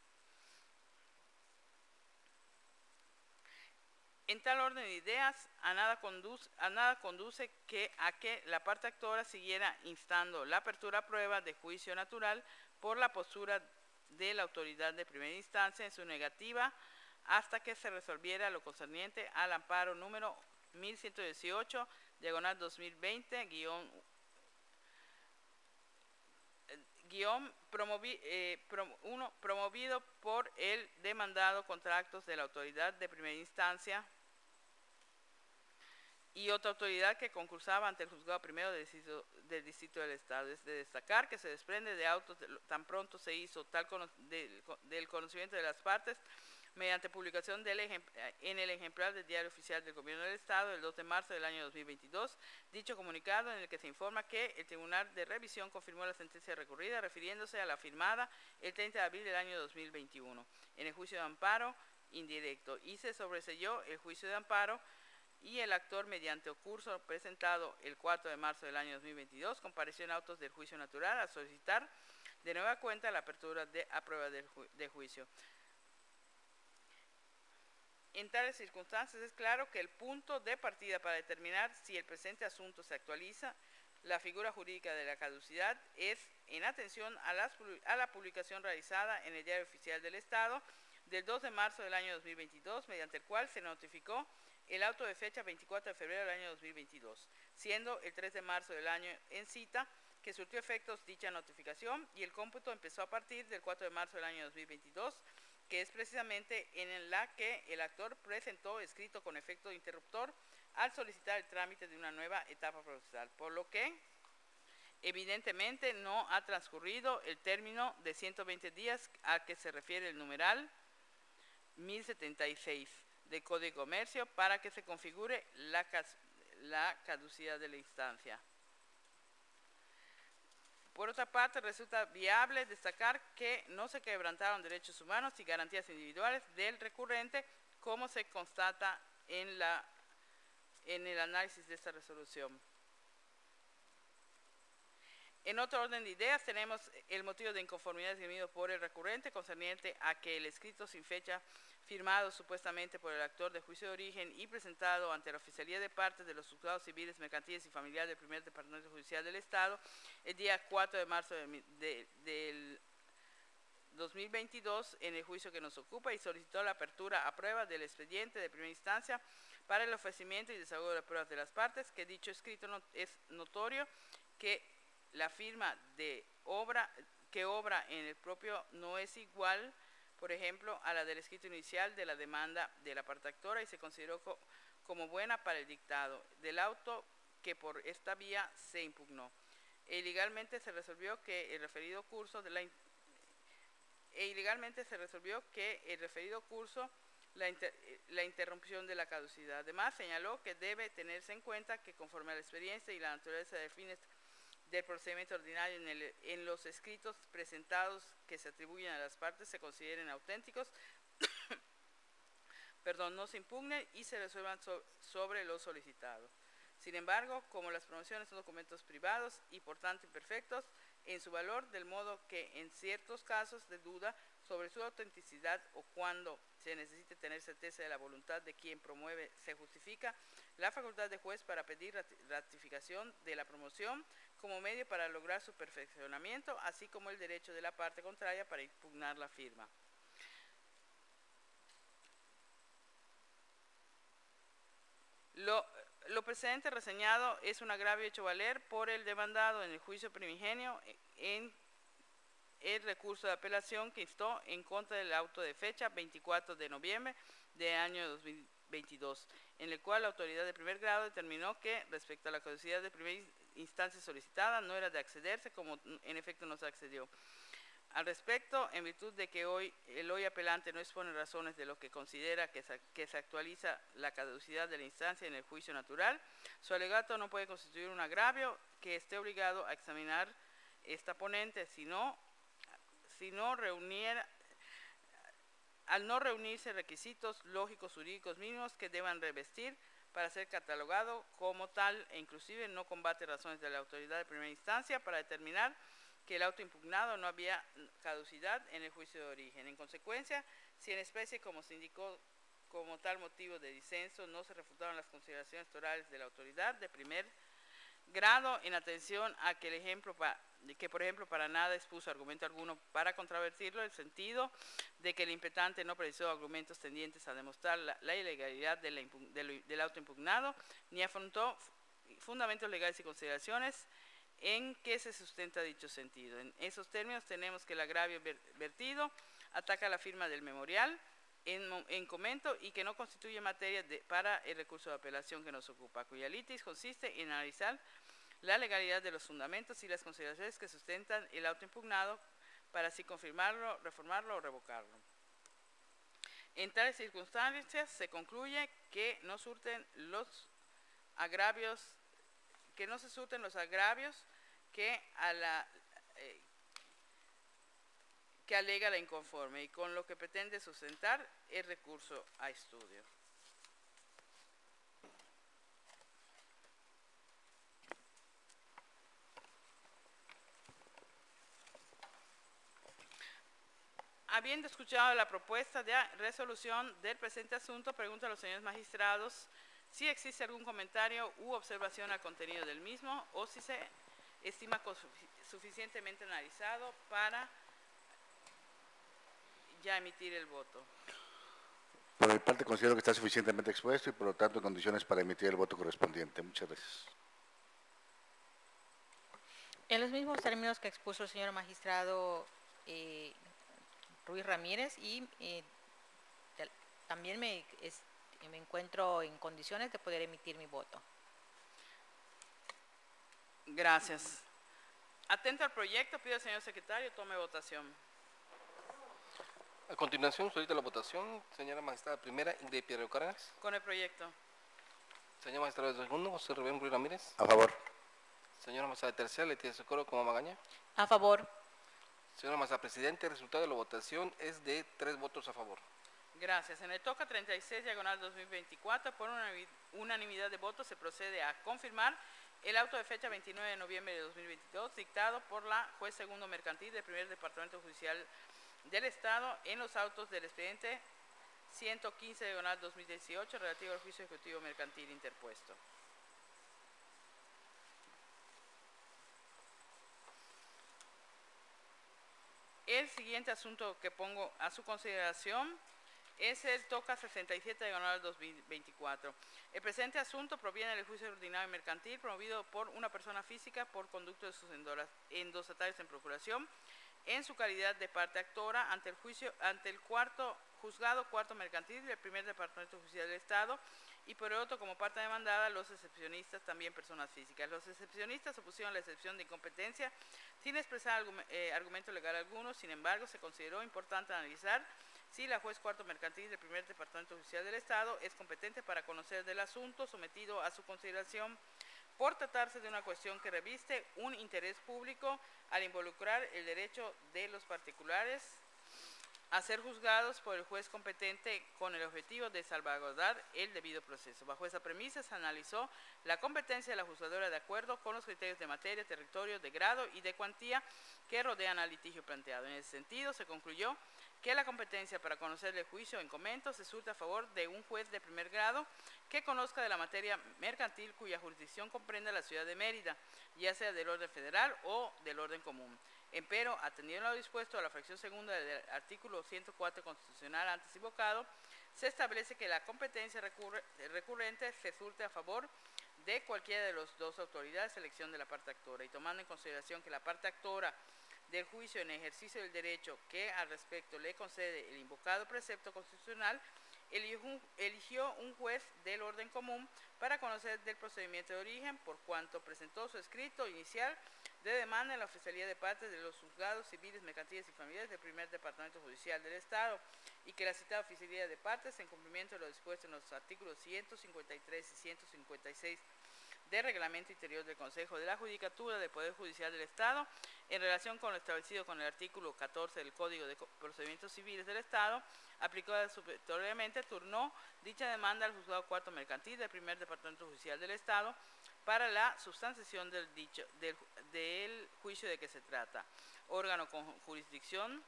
B: En tal orden de ideas, a nada conduce a que la parte actora siguiera instando la apertura a prueba de juicio natural por la postura de la autoridad de primera instancia en su negativa hasta que se resolviera lo concerniente al amparo número 1118, diagonal 2020, promovido por el demandado contra actos de la autoridad de primera instancia y otra autoridad que concursaba ante el juzgado primero del Distrito del Estado. Es de destacar que se desprende de autos tan pronto se hizo del conocimiento de las partes mediante publicación en el ejemplar del Diario Oficial del Gobierno del Estado el 2 de marzo del año 2022, dicho comunicado en el que se informa que el Tribunal de Revisión confirmó la sentencia recurrida refiriéndose a la firmada el 30 de abril del año 2021 en el juicio de amparo indirecto y se sobreseyó el juicio de amparo y el actor mediante ocurso presentado el 4 de marzo del año 2022 compareció en autos del juicio natural a solicitar de nueva cuenta la apertura a prueba de juicio. En tales circunstancias es claro que el punto de partida para determinar si el presente asunto se actualiza la figura jurídica de la caducidad es en atención a la publicación realizada en el Diario Oficial del Estado del 2 de marzo del año 2022, mediante el cual se notificó el auto de fecha 24 de febrero del año 2022, siendo el 3 de marzo del año en cita que surtió efectos dicha notificación y el cómputo empezó a partir del 4 de marzo del año 2022, que es precisamente en la que el actor presentó escrito con efecto interruptor al solicitar el trámite de una nueva etapa procesal, por lo que evidentemente no ha transcurrido el término de 120 días a que se refiere el numeral 1076 del Código de Comercio para que se configure la caducidad de la instancia. Por otra parte, resulta viable destacar que no se quebrantaron derechos humanos y garantías individuales del recurrente, como se constata en el análisis de esta resolución. En otro orden de ideas, tenemos el motivo de inconformidad esgrimido por el recurrente concerniente a que el escrito sin fecha firmado supuestamente por el actor de juicio de origen y presentado ante la Oficialía de Partes de los Juzgados Civiles, Mercantiles y Familiares del Primer Departamento Judicial del Estado el día 4 de marzo del 2022 en el juicio que nos ocupa y solicitó la apertura a prueba del expediente de primera instancia para el ofrecimiento y desahogo de las pruebas de las partes, que dicho escrito es notorio que la firma de obra en el propio no es igual, por ejemplo, a la del escrito inicial de la demanda de la parte actora y se consideró como buena para el dictado del auto que por esta vía se impugnó. Ilegalmente se resolvió que el referido curso la interrupción de la caducidad. Además, señaló que debe tenerse en cuenta que conforme a la experiencia y la naturaleza de fines del procedimiento ordinario en los escritos presentados que se atribuyen a las partes se consideren auténticos, no se impugnen y se resuelvan sobre lo solicitado. Sin embargo, como las promociones son documentos privados y por tanto imperfectos en su valor, del modo que en ciertos casos de duda sobre su autenticidad o cuando se necesite tener certeza de la voluntad de quien promueve, se justifica la facultad de juez para pedir ratificación de la promoción como medio para lograr su perfeccionamiento, así como el derecho de la parte contraria para impugnar la firma. Lo precedente reseñado es un agravio hecho valer por el demandado en el juicio primigenio en el recurso de apelación que instó en contra del auto de fecha 24 de noviembre del año 2022, en el cual la autoridad de primer grado determinó que respecto a la caducidad de primera instancia solicitada no era de accederse, como en efecto no se accedió. Al respecto, en virtud de que el hoy apelante no expone razones de lo que considera que se actualiza la caducidad de la instancia en el juicio natural, su alegato no puede constituir un agravio que esté obligado a examinar esta ponente, al no reunirse requisitos lógicos jurídicos mínimos que deban revestir para ser catalogado como tal e inclusive no combate razones de la autoridad de primera instancia para determinar que el auto impugnado no había caducidad en el juicio de origen. En consecuencia, si en especie, como se indicó como tal motivo de disenso, no se refutaron las consideraciones orales de la autoridad de primer grado en atención a que por ejemplo, para nada expuso argumento alguno para contravertirlo, el sentido de que el impetente no precisó argumentos tendientes a demostrar la ilegalidad del auto impugnado, ni afrontó fundamentos legales y consideraciones en que se sustenta dicho sentido. En esos términos tenemos que el agravio vertido ataca la firma del memorial en comento y que no constituye materia para el recurso de apelación que nos ocupa, cuya litis consiste en analizar la legalidad de los fundamentos y las consideraciones que sustentan el auto impugnado para así confirmarlo, reformarlo o revocarlo. En tales circunstancias se concluye que no se surten los agravios que alega la inconforme y con lo que pretende sustentar el recurso a estudio. Habiendo escuchado la propuesta de resolución del presente asunto, pregunto a los señores magistrados si existe algún comentario u observación al contenido del mismo o si se estima suficientemente analizado para ya emitir el voto.
C: Por mi parte, considero que está suficientemente expuesto y por lo tanto en condiciones para emitir el voto correspondiente. Muchas gracias.
D: En los mismos términos que expuso el señor magistrado Ruiz Ramírez y también me encuentro en condiciones de poder emitir mi voto.
B: Gracias. Atento al proyecto, pido al señor secretario tome votación.
A: A continuación, solicito la votación. Señora magistrada primera, Ingrid Pierre Cárdenas.
B: Con el proyecto.
A: Señor magistrado de segundo, José Rubén Ruiz Ramírez.
C: A favor.
A: Señora magistrada de tercera, Leticia Socorro como Magaña.
D: A favor.
A: Señora magistrada presidente, el resultado de la votación es de 3 votos a favor.
B: Gracias. En el TOCA 36, diagonal 2024, por unanimidad de votos se procede a confirmar el auto de fecha 29 de noviembre de 2022, dictado por la juez segundo mercantil del primer departamento judicial del Estado en los autos del expediente 115, diagonal 2018, relativo al juicio ejecutivo mercantil interpuesto. El siguiente asunto que pongo a su consideración es el TOCA 67, diagonal 2024. El presente asunto proviene del juicio ordinario mercantil promovido por una persona física por conducto de sus endostatarios en procuración en su calidad de parte actora ante el juzgado cuarto mercantil del primer departamento judicial del Estado y por otro como parte demandada los excepcionistas, también personas físicas. Los excepcionistas opusieron la excepción de incompetencia sin expresar argumento legal alguno. Sin embargo, se consideró importante analizar si la juez cuarto mercantil del primer departamento judicial del Estado es competente para conocer del asunto sometido a su consideración por tratarse de una cuestión que reviste un interés público al involucrar el derecho de los particulares a ser juzgados por el juez competente con el objetivo de salvaguardar el debido proceso. Bajo esa premisa se analizó la competencia de la juzgadora de acuerdo con los criterios de materia, territorio, de grado y de cuantía que rodean al litigio planteado. En ese sentido, se concluyó que la competencia para conocer el juicio en comento se surte a favor de un juez de primer grado que conozca de la materia mercantil cuya jurisdicción comprenda la ciudad de Mérida, ya sea del orden federal o del orden común. Empero, atendiendo a lo dispuesto a la fracción segunda del artículo 104 constitucional antes invocado, se establece que la competencia recurrente se surte a favor de cualquiera de las dos autoridades, elección de la parte actora, y tomando en consideración que la parte actora del juicio en ejercicio del derecho que al respecto le concede el invocado precepto constitucional, eligió un juez del orden común para conocer del procedimiento de origen, por cuanto presentó su escrito inicial de demanda en la oficialía de partes de los juzgados civiles, mercantiles y familiares del primer departamento judicial del Estado, y que la citada oficialía de partes, en cumplimiento de lo dispuesto en los artículos 153 y 156 del Reglamento Interior del Consejo de la Judicatura del Poder Judicial del Estado, en relación con lo establecido con el artículo 14 del Código de Procedimientos Civiles del Estado, aplicada supletoriamente, turnó dicha demanda al Juzgado Cuarto Mercantil del primer Departamento Judicial del Estado para la sustanciación del juicio de que se trata. Órgano con jurisdicción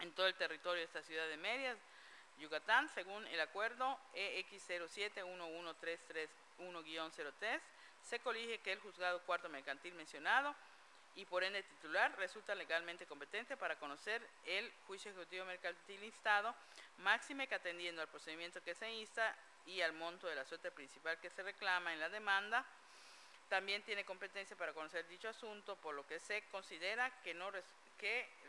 B: en todo el territorio de esta ciudad de Mérida, Yucatán, según el acuerdo EX 0711331-03, se colige que el juzgado cuarto mercantil mencionado y por ende titular resulta legalmente competente para conocer el juicio ejecutivo mercantil instado, máxime que atendiendo al procedimiento que se insta y al monto de la suerte principal que se reclama en la demanda, también tiene competencia para conocer dicho asunto, por lo que se considera que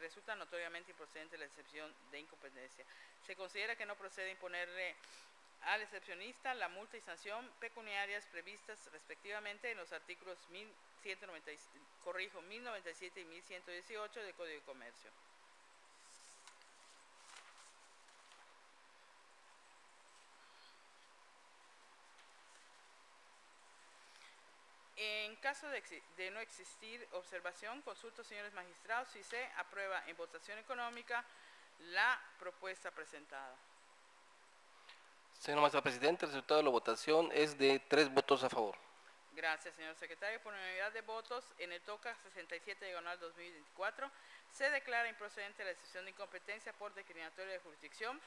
B: resulta notoriamente improcedente la excepción de incompetencia. Se considera que no procede imponerle al excepcionista la multa y sanción pecuniarias previstas respectivamente en los artículos 1097 y 1118 del Código de Comercio. En caso de no existir observación, consulto, señores magistrados, si se aprueba en votación económica la propuesta presentada.
A: Señor magistrado presidente, el resultado de la votación es de 3 votos a favor.
B: Gracias, señor secretario. Por unanimidad de votos, en el TOCA 67, diagonal 2024, se declara improcedente la decisión de incompetencia por discriminatoria de jurisdicción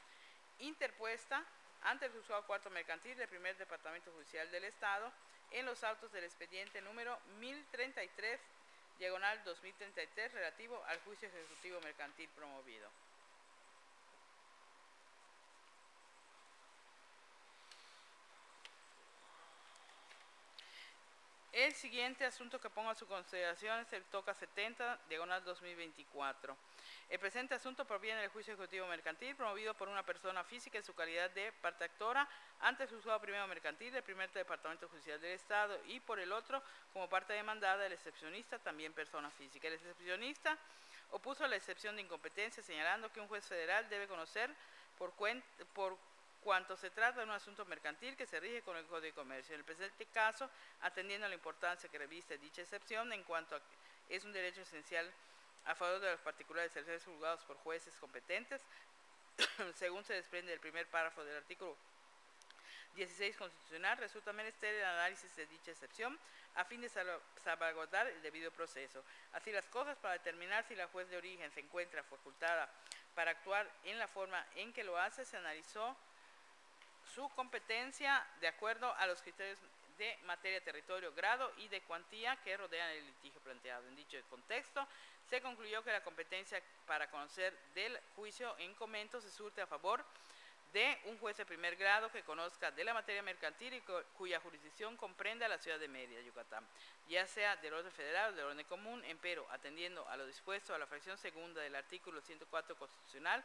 B: interpuesta ante el juzgado cuarto mercantil del primer departamento judicial del Estado en los autos del expediente número 1033, diagonal 2033, relativo al juicio ejecutivo mercantil promovido. El siguiente asunto que pongo a su consideración es el TOCA 70, diagonal 2024. El presente asunto proviene del juicio ejecutivo mercantil promovido por una persona física en su calidad de parte actora ante el juzgado primero mercantil del primer departamento judicial del Estado y por el otro como parte demandada del excepcionista, también persona física. El excepcionista opuso la excepción de incompetencia señalando que un juez federal debe conocer por cuanto se trata de un asunto mercantil que se rige con el Código de Comercio. En el presente caso, atendiendo a la importancia que reviste dicha excepción en cuanto a que es un derecho esencial a favor de los particulares de ser juzgados por jueces competentes, según se desprende del primer párrafo del artículo 16 constitucional, resulta menester el análisis de dicha excepción a fin de salvaguardar el debido proceso. Así las cosas, para determinar si la juez de origen se encuentra facultada para actuar en la forma en que lo hace, se analizó su competencia de acuerdo a los criterios de materia, territorio, grado y de cuantía que rodean el litigio planteado. En dicho contexto, se concluyó que la competencia para conocer del juicio en comento se surte a favor de un juez de primer grado que conozca de la materia mercantil y cuya jurisdicción comprenda la ciudad de Mérida, Yucatán, ya sea del orden federal o del orden común, empero atendiendo a lo dispuesto a la fracción segunda del artículo 104 constitucional,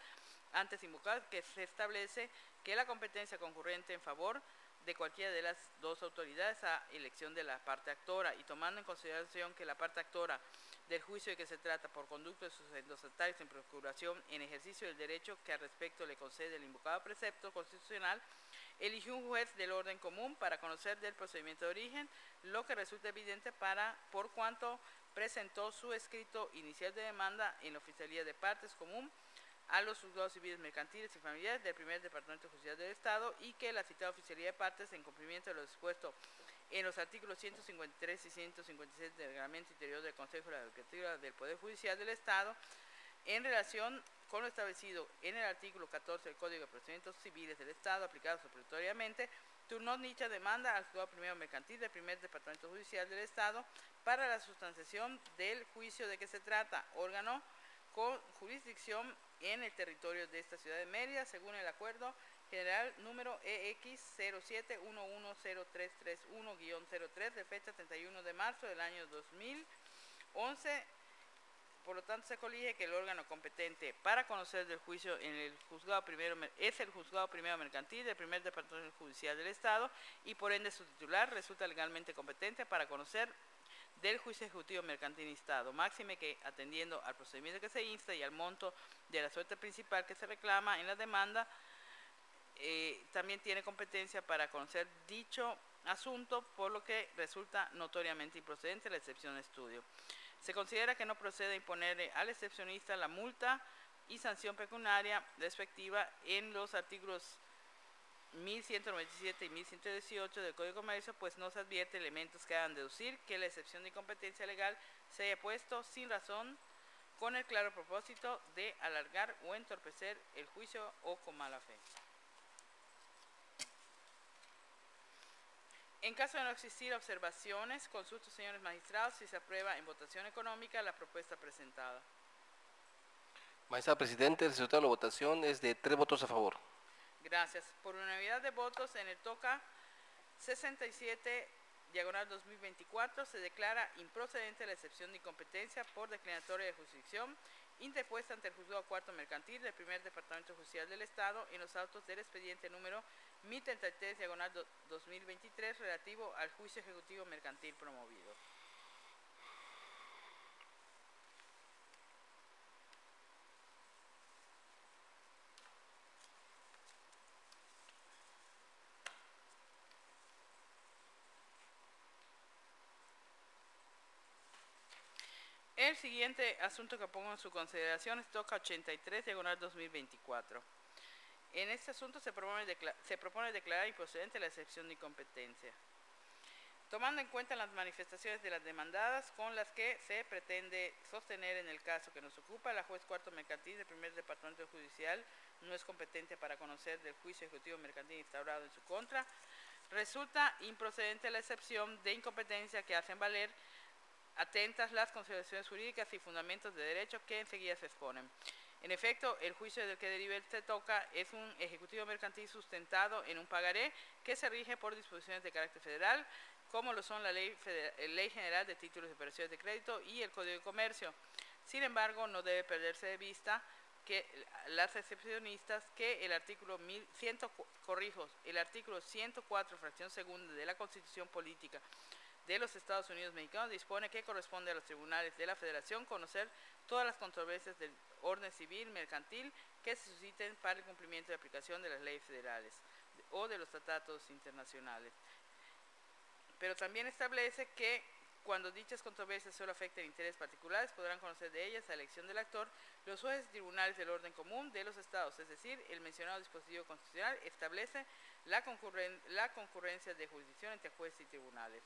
B: antes invocado, que se establece que la competencia concurrente en favor de cualquiera de las dos autoridades a elección de la parte actora y tomando en consideración que la parte actora del juicio de que se trata por conducto de sus endostatarios en procuración en ejercicio del derecho que al respecto le concede el invocado precepto constitucional, eligió un juez del orden común para conocer del procedimiento de origen, lo que resulta evidente por cuanto presentó su escrito inicial de demanda en la Oficialía de Partes Común a los juzgados civiles mercantiles y familiares del primer departamento judicial del Estado y que la citada Oficialía de Partes, en cumplimiento de lo dispuesto en los artículos 153 y 156 del Reglamento Interior del Consejo de la Judicatura del Poder Judicial del Estado, en relación con lo establecido en el artículo 14 del Código de Procedimientos Civiles del Estado, aplicado supletoriamente, turnó dicha demanda al juzgado primero mercantil del primer departamento judicial del Estado para la sustanciación del juicio de que se trata, órgano con jurisdicción en el territorio de esta ciudad de Mérida, según el acuerdo general número EX 07110331-03 de fecha 31 de marzo del año 2011. Por lo tanto, se colige que el órgano competente para conocer del juicio en el juzgado primero es el juzgado primero mercantil del primer departamento judicial del Estado y por ende su titular resulta legalmente competente para conocer del juicio ejecutivo mercantil instado, máxime que atendiendo al procedimiento que se insta y al monto de la suerte principal que se reclama en la demanda, también tiene competencia para conocer dicho asunto, por lo que resulta notoriamente improcedente la excepción de estudio. Se considera que no procede imponerle al excepcionista la multa y sanción pecuniaria respectiva en los artículos 1197 y 1118 del Código de Comercio, pues no se advierte elementos que hagan deducir que la excepción de incompetencia legal se haya puesto sin razón con el claro propósito de alargar o entorpecer el juicio o con mala fe. En caso de no existir observaciones, consulto, señores magistrados, si se aprueba en votación económica la propuesta presentada.
A: Magistrado presidente, el resultado de la votación es de 3 votos a favor.
B: Gracias. Por unanimidad de votos en el TOCA 67, diagonal 2024, se declara improcedente la excepción de incompetencia por declinatoria de jurisdicción interpuesta ante el juzgado cuarto mercantil del primer departamento judicial del Estado en los autos del expediente número 1033, diagonal 2023, relativo al juicio ejecutivo mercantil promovido. El siguiente asunto que pongo en su consideración es TOCA 83, diagonal 2024. En este asunto se propone declarar improcedente la excepción de incompetencia, tomando en cuenta las manifestaciones de las demandadas con las que se pretende sostener en el caso que nos ocupa, la juez cuarto mercantil del primer departamento judicial no es competente para conocer del juicio ejecutivo mercantil instaurado en su contra, resulta improcedente la excepción de incompetencia que hacen valer atentas las consideraciones jurídicas y fundamentos de derecho que enseguida se exponen. En efecto, el juicio del que deriva este TOCA es un ejecutivo mercantil sustentado en un pagaré que se rige por disposiciones de carácter federal, como lo son la Ley General de Títulos y Operaciones de Crédito y el Código de Comercio. Sin embargo, no debe perderse de vista que las excepcionistas que el artículo 104, fracción segunda de la Constitución Política de los Estados Unidos Mexicanos dispone que corresponde a los tribunales de la Federación conocer todas las controversias del orden civil mercantil que se susciten para el cumplimiento y aplicación de las leyes federales o de los tratados internacionales. Pero también establece que cuando dichas controversias solo afecten intereses particulares, podrán conocer de ellas a elección del actor los jueces y tribunales del orden común de los estados, es decir, el mencionado dispositivo constitucional establece la concurrencia de jurisdicción entre jueces y tribunales.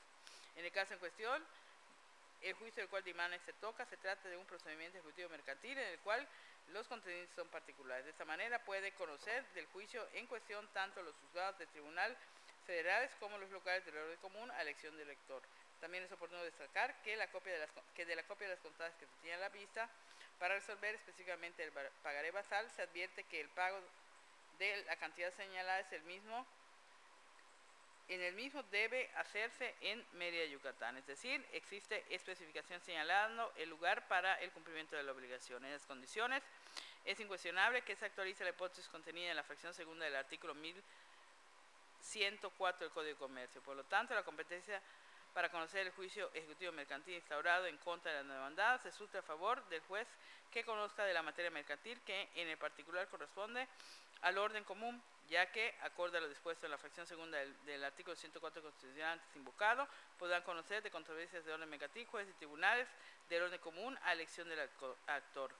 B: En el caso en cuestión, el juicio del cual dimana se toca, se trata de un procedimiento ejecutivo mercantil en el cual los contendientes son particulares. De esta manera puede conocer del juicio en cuestión tanto los juzgados del tribunal federales como los locales del orden común a elección del lector. También es oportuno destacar que de la copia de las constancias que se tiene a la vista, para resolver específicamente el pagaré basal, se advierte que el pago de la cantidad señalada es el mismo. En el mismo debe hacerse en Mérida, Yucatán, es decir, existe especificación señalando el lugar para el cumplimiento de la obligación. En las condiciones, es incuestionable que se actualice la hipótesis contenida en la fracción segunda del artículo 1104 del Código de Comercio. Por lo tanto, la competencia para conocer el juicio ejecutivo mercantil instaurado en contra de la demandada se surte a favor del juez que conozca de la materia mercantil que en el particular corresponde al orden común, ya que, acorde a lo dispuesto en la fracción segunda del artículo 104 constitucional antes invocado, podrán conocer de controversias de orden mercantil jueces y tribunales del orden común a elección del actor,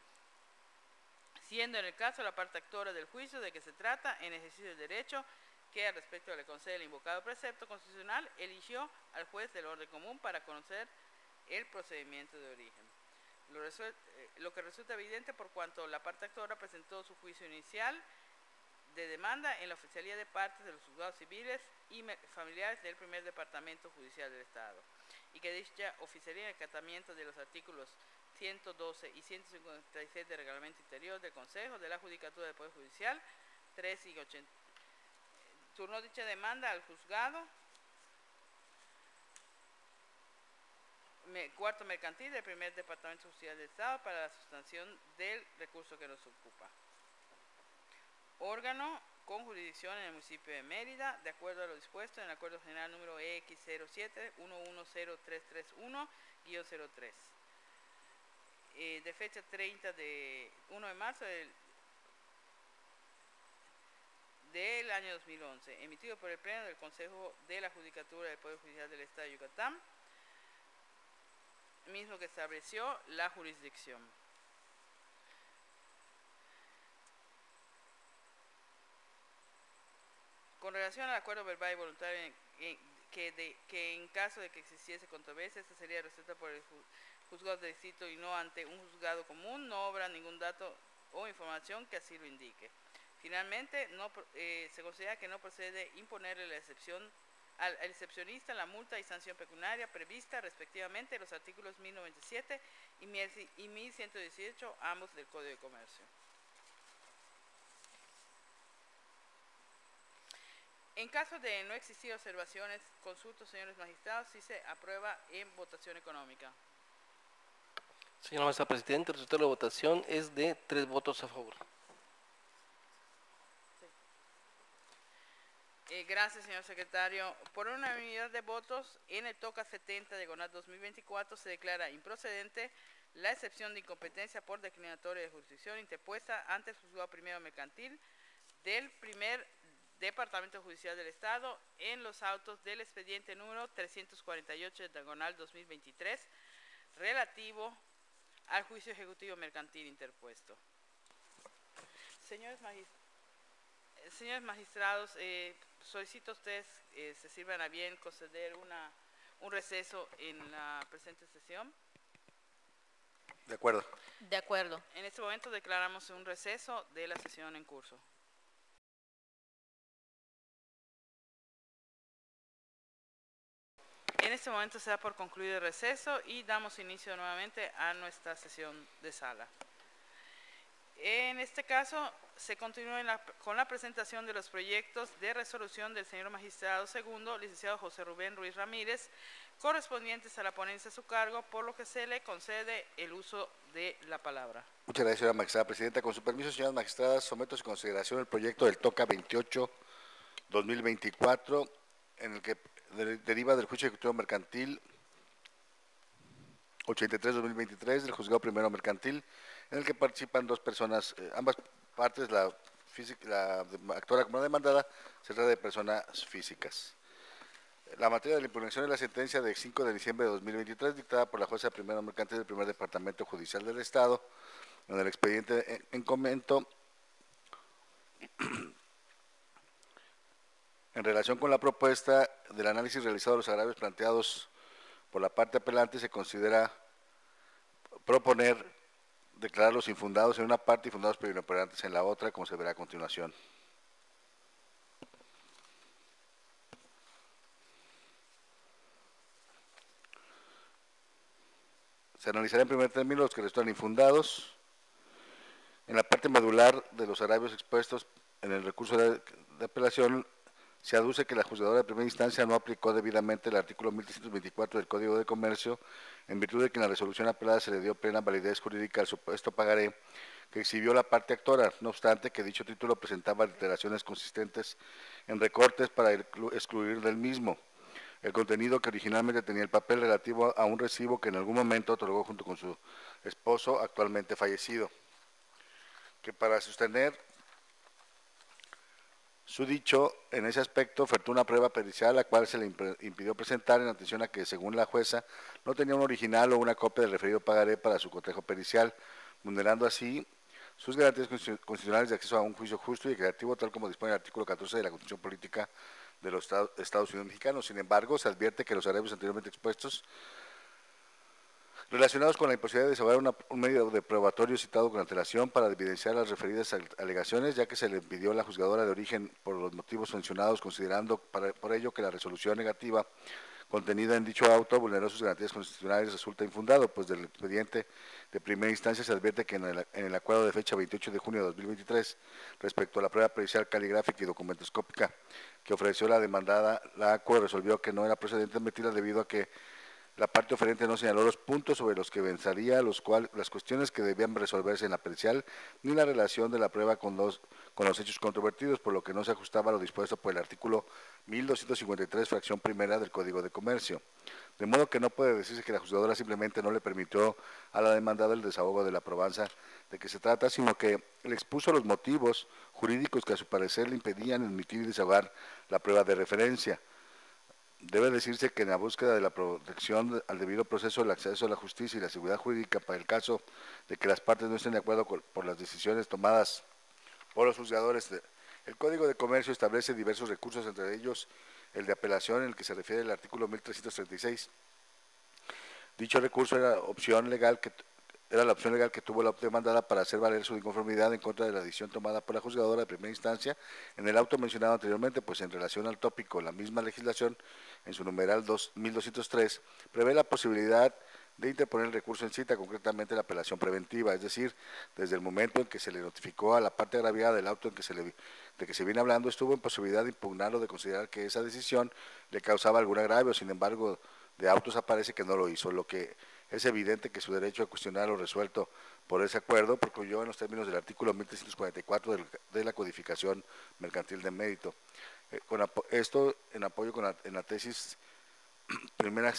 B: siendo en el caso la parte actora del juicio de que se trata en ejercicio del derecho que al respecto le concede el invocado precepto constitucional, eligió al juez del orden común para conocer el procedimiento de origen. Lo que resulta evidente por cuanto la parte actora presentó su juicio inicial de demanda en la oficialía de partes de los juzgados civiles y familiares del primer departamento judicial del Estado, y que dicha oficialía en el acatamiento de los artículos 112 y 156 del Reglamento Interior del Consejo de la Judicatura del Poder Judicial 3 y 80. Turnó dicha demanda al juzgado cuarto mercantil del primer departamento judicial del Estado para la sustanción del recurso que nos ocupa. Órgano con jurisdicción en el municipio de Mérida, de acuerdo a lo dispuesto en el Acuerdo General número EX07-11031-03, de fecha 1 de marzo del año 2011, emitido por el Pleno del Consejo de la Judicatura del Poder Judicial del Estado de Yucatán, mismo que estableció la jurisdicción. Con relación al acuerdo verbal y voluntario que en caso de que existiese controversia, esta sería resuelta por el juzgado de distrito y no ante un juzgado común, no habrá ningún dato o información que así lo indique. Finalmente, se considera que no procede imponerle la excepción al excepcionista la multa y sanción pecuniaria prevista respectivamente en los artículos 1097 y 1118, ambos del Código de Comercio. En caso de no existir observaciones, consulto, señores magistrados, si se aprueba en votación económica.
A: Señora Maestra Presidenta, el resultado de la votación es de 3 votos a favor.
B: Gracias, señor secretario. Por unanimidad de votos, en el TOCA 70, diagonal 2024, se declara improcedente la excepción de incompetencia por declinatoria de jurisdicción interpuesta ante el juzgado primero mercantil del primer Departamento Judicial del Estado en los autos del expediente número 348, diagonal 2023, relativo al juicio ejecutivo mercantil interpuesto. Señores magistrados, solicito a ustedes se sirvan a bien conceder un receso en la presente sesión.
C: De acuerdo.
D: De acuerdo.
B: En este momento declaramos un receso de la sesión en curso. En este momento se da por concluido el receso y damos inicio nuevamente a nuestra sesión de sala. En este caso, se continúa con la presentación de los proyectos de resolución del señor magistrado segundo, licenciado José Rubén Ruiz Ramírez, correspondientes a la ponencia a su cargo, por lo que se le concede el uso de la palabra.
C: Muchas gracias, señora magistrada presidenta. Con su permiso, señoras magistradas, someto a su consideración el proyecto del TOCA 28-2024, en el que deriva del juicio ejecutivo mercantil 83-2023 del Juzgado Primero Mercantil, en el que participan dos personas, ambas partes, la actora como demandada, se trata de personas físicas. La materia de la impugnación es la sentencia de 5 de diciembre de 2023, dictada por la jueza Primero Mercantil del Primer Departamento Judicial del Estado, en el expediente en comento. En relación con la propuesta del análisis realizado de los agravios planteados por la parte apelante, se considera proponer declararlos infundados en una parte y fundados pero inoperantes en la otra, como se verá a continuación. Se analizará en primer término los que resultan infundados. En la parte medular de los agravios expuestos en el recurso de apelación, se aduce que la juzgadora de primera instancia no aplicó debidamente el artículo 1324 del Código de Comercio, en virtud de que en la resolución apelada se le dio plena validez jurídica al supuesto pagaré que exhibió la parte actora, no obstante que dicho título presentaba alteraciones consistentes en recortes para excluir del mismo el contenido que originalmente tenía el papel relativo a un recibo que en algún momento otorgó junto con su esposo, actualmente fallecido, que para sostener su dicho, en ese aspecto, ofertó una prueba pericial, la cual se le impidió presentar en atención a que, según la jueza, no tenía un original o una copia del referido pagaré para su cotejo pericial, vulnerando así sus garantías constitucionales de acceso a un juicio justo y equitativo, tal como dispone el artículo 14 de la Constitución Política de los Estados Unidos Mexicanos. Sin embargo, se advierte que los agravios anteriormente expuestos, relacionados con la imposibilidad de desahogar un medio de probatorio citado con antelación para evidenciar las referidas alegaciones, ya que se le impidió a la juzgadora de origen por los motivos mencionados, considerando por ello que la resolución negativa contenida en dicho auto vulneró sus garantías constitucionales, resulta infundado, pues del expediente de primera instancia se advierte que en el acuerdo de fecha 28 de junio de 2023, respecto a la prueba pericial caligráfica y documentoscópica que ofreció la demandada, la ACO resolvió que no era procedente admitirla debido a que la parte oferente no señaló los puntos sobre los que venzaría, las cuestiones que debían resolverse en la pericial, ni la relación de la prueba con los hechos controvertidos, por lo que no se ajustaba a lo dispuesto por el artículo 1253, fracción primera del Código de Comercio. De modo que no puede decirse que la juzgadora simplemente no le permitió a la demandada el desahogo de la probanza de que se trata, sino que le expuso los motivos jurídicos que a su parecer le impedían admitir y desahogar la prueba de referencia. Debe decirse que en la búsqueda de la protección al debido proceso, el acceso a la justicia y la seguridad jurídica para el caso de que las partes no estén de acuerdo por las decisiones tomadas por los juzgadores, el Código de Comercio establece diversos recursos, entre ellos el de apelación, en el que se refiere el artículo 1336. Dicho recurso era la opción legal que tuvo la demandada para hacer valer su inconformidad en contra de la decisión tomada por la juzgadora de primera instancia en el auto mencionado anteriormente, pues en relación al tópico, la misma legislación, en su numeral 1203, prevé la posibilidad de interponer el recurso en cita, concretamente la apelación preventiva, es decir, desde el momento en que se le notificó a la parte agraviada del auto de que se viene hablando, estuvo en posibilidad de impugnarlo, de considerar que esa decisión le causaba algún agravio. Sin embargo, de autos aparece que no lo hizo, lo que es evidente que su derecho a cuestionar lo resuelto por ese acuerdo procluyó en los términos del artículo 1344 de la Codificación Mercantil de Mérito. Esto en apoyo en la tesis primera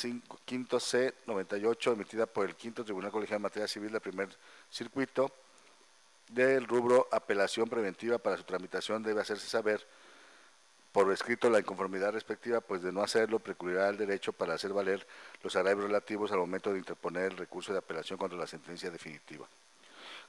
C: quinto C 98, emitida por el quinto Tribunal Colegial de Materia Civil del primer circuito, del rubro apelación preventiva. Para su tramitación debe hacerse saber por escrito la inconformidad respectiva, pues de no hacerlo precluirá el derecho para hacer valer los agravios relativos al momento de interponer el recurso de apelación contra la sentencia definitiva.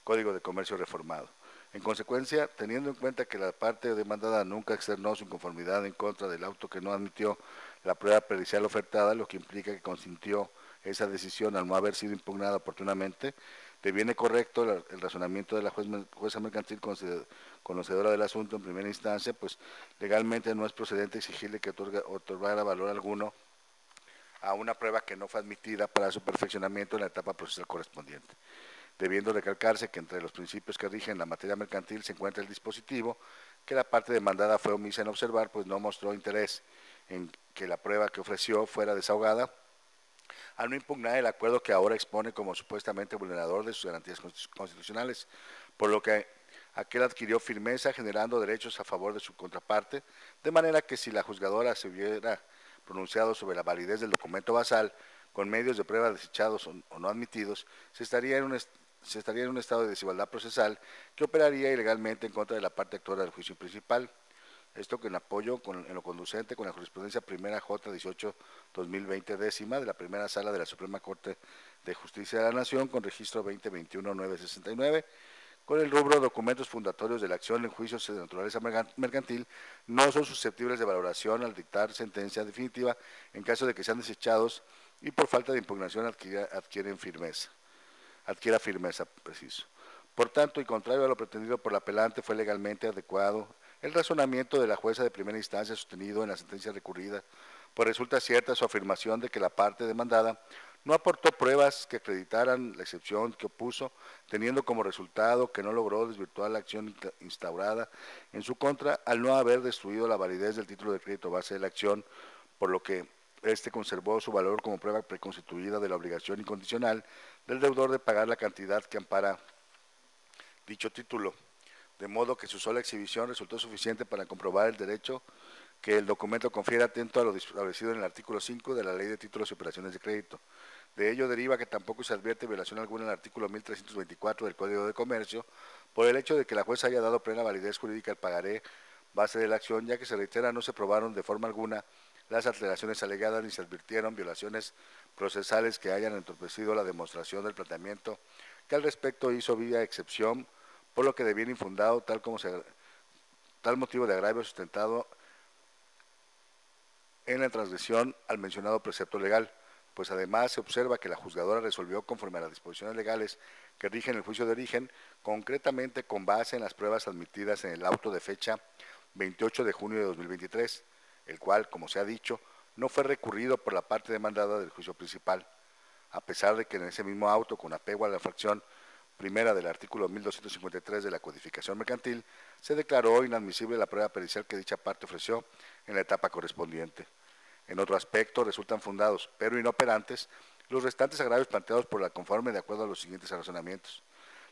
C: Código de Comercio reformado. En consecuencia, teniendo en cuenta que la parte demandada nunca externó su inconformidad en contra del auto que no admitió la prueba pericial ofertada, lo que implica que consintió esa decisión al no haber sido impugnada oportunamente, deviene correcto el razonamiento de la jueza mercantil conocedora del asunto en primera instancia, pues legalmente no es procedente exigirle que otorgara valor alguno a una prueba que no fue admitida para su perfeccionamiento en la etapa procesal correspondiente. debiendo recalcarse que entre los principios que rigen la materia mercantil se encuentra el dispositivo, que la parte demandada fue omisa en observar, pues no mostró interés en que la prueba que ofreció fuera desahogada, al no impugnar el acuerdo que ahora expone como supuestamente vulnerador de sus garantías constitucionales, por lo que aquel adquirió firmeza generando derechos a favor de su contraparte, de manera que si la juzgadora se hubiera pronunciado sobre la validez del documento basal con medios de prueba desechados o no admitidos, se estaría en un estado de desigualdad procesal que operaría ilegalmente en contra de la parte actora del juicio principal. Esto en apoyo en lo conducente con la jurisprudencia primera J18-2020 décima de la primera sala de la Suprema Corte de Justicia de la Nación con registro 2021-969, con el rubro documentos fundatorios de la acción en juicios de naturaleza mercantil no son susceptibles de valoración al dictar sentencia definitiva en caso de que sean desechados y por falta de impugnación adquiera firmeza, preciso. Por tanto, y contrario a lo pretendido por la apelante, fue legalmente adecuado el razonamiento de la jueza de primera instancia sostenido en la sentencia recurrida, pues resulta cierta su afirmación de que la parte demandada no aportó pruebas que acreditaran la excepción que opuso, teniendo como resultado que no logró desvirtuar la acción instaurada en su contra al no haber destruido la validez del título de crédito base de la acción, por lo que este conservó su valor como prueba preconstituida de la obligación incondicional del deudor de pagar la cantidad que ampara dicho título, de modo que su sola exhibición resultó suficiente para comprobar el derecho que el documento confiere atento a lo establecido en el artículo 5 de la Ley de Títulos y Operaciones de Crédito. De ello deriva que tampoco se advierte violación alguna en el artículo 1324 del Código de Comercio por el hecho de que la jueza haya dado plena validez jurídica al pagaré base de la acción, ya que se reitera no se probaron de forma alguna las alteraciones alegadas ni se advirtieron violaciones procesales que hayan entorpecido la demostración del planteamiento que al respecto hizo vía excepción, por lo que de bien infundado tal motivo de agravio sustentado en la transgresión al mencionado precepto legal, pues además se observa que la juzgadora resolvió conforme a las disposiciones legales que rigen el juicio de origen, concretamente con base en las pruebas admitidas en el auto de fecha 28 de junio de 2023, el cual, como se ha dicho, no fue recurrido por la parte demandada del juicio principal, a pesar de que en ese mismo auto, con apego a la fracción primera del artículo 1253 de la Codificación Mercantil, se declaró inadmisible la prueba pericial que dicha parte ofreció en la etapa correspondiente. En otro aspecto, resultan fundados, pero inoperantes, los restantes agravios planteados por la conforme de acuerdo a los siguientes razonamientos.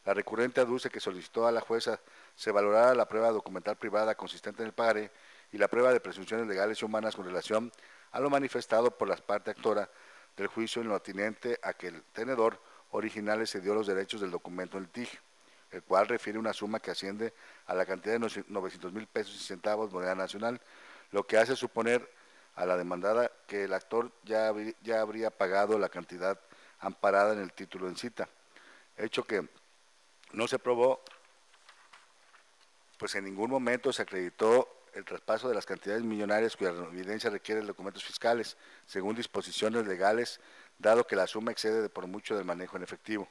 C: La recurrente aduce que solicitó a la jueza se valorara la prueba documental privada consistente en el pagaré y la prueba de presunciones legales y humanas con relación a lo manifestado por la parte actora del juicio en lo atinente a que el tenedor original excedió los derechos del documento en litigio, el cual refiere una suma que asciende a la cantidad de 900,000 pesos y centavos moneda nacional, lo que hace suponer a la demandada que el actor ya habría pagado la cantidad amparada en el título en cita, hecho que no se probó, pues en ningún momento se acreditó el traspaso de las cantidades millonarias cuya evidencia requiere documentos fiscales, según disposiciones legales, dado que la suma excede por mucho del manejo en efectivo,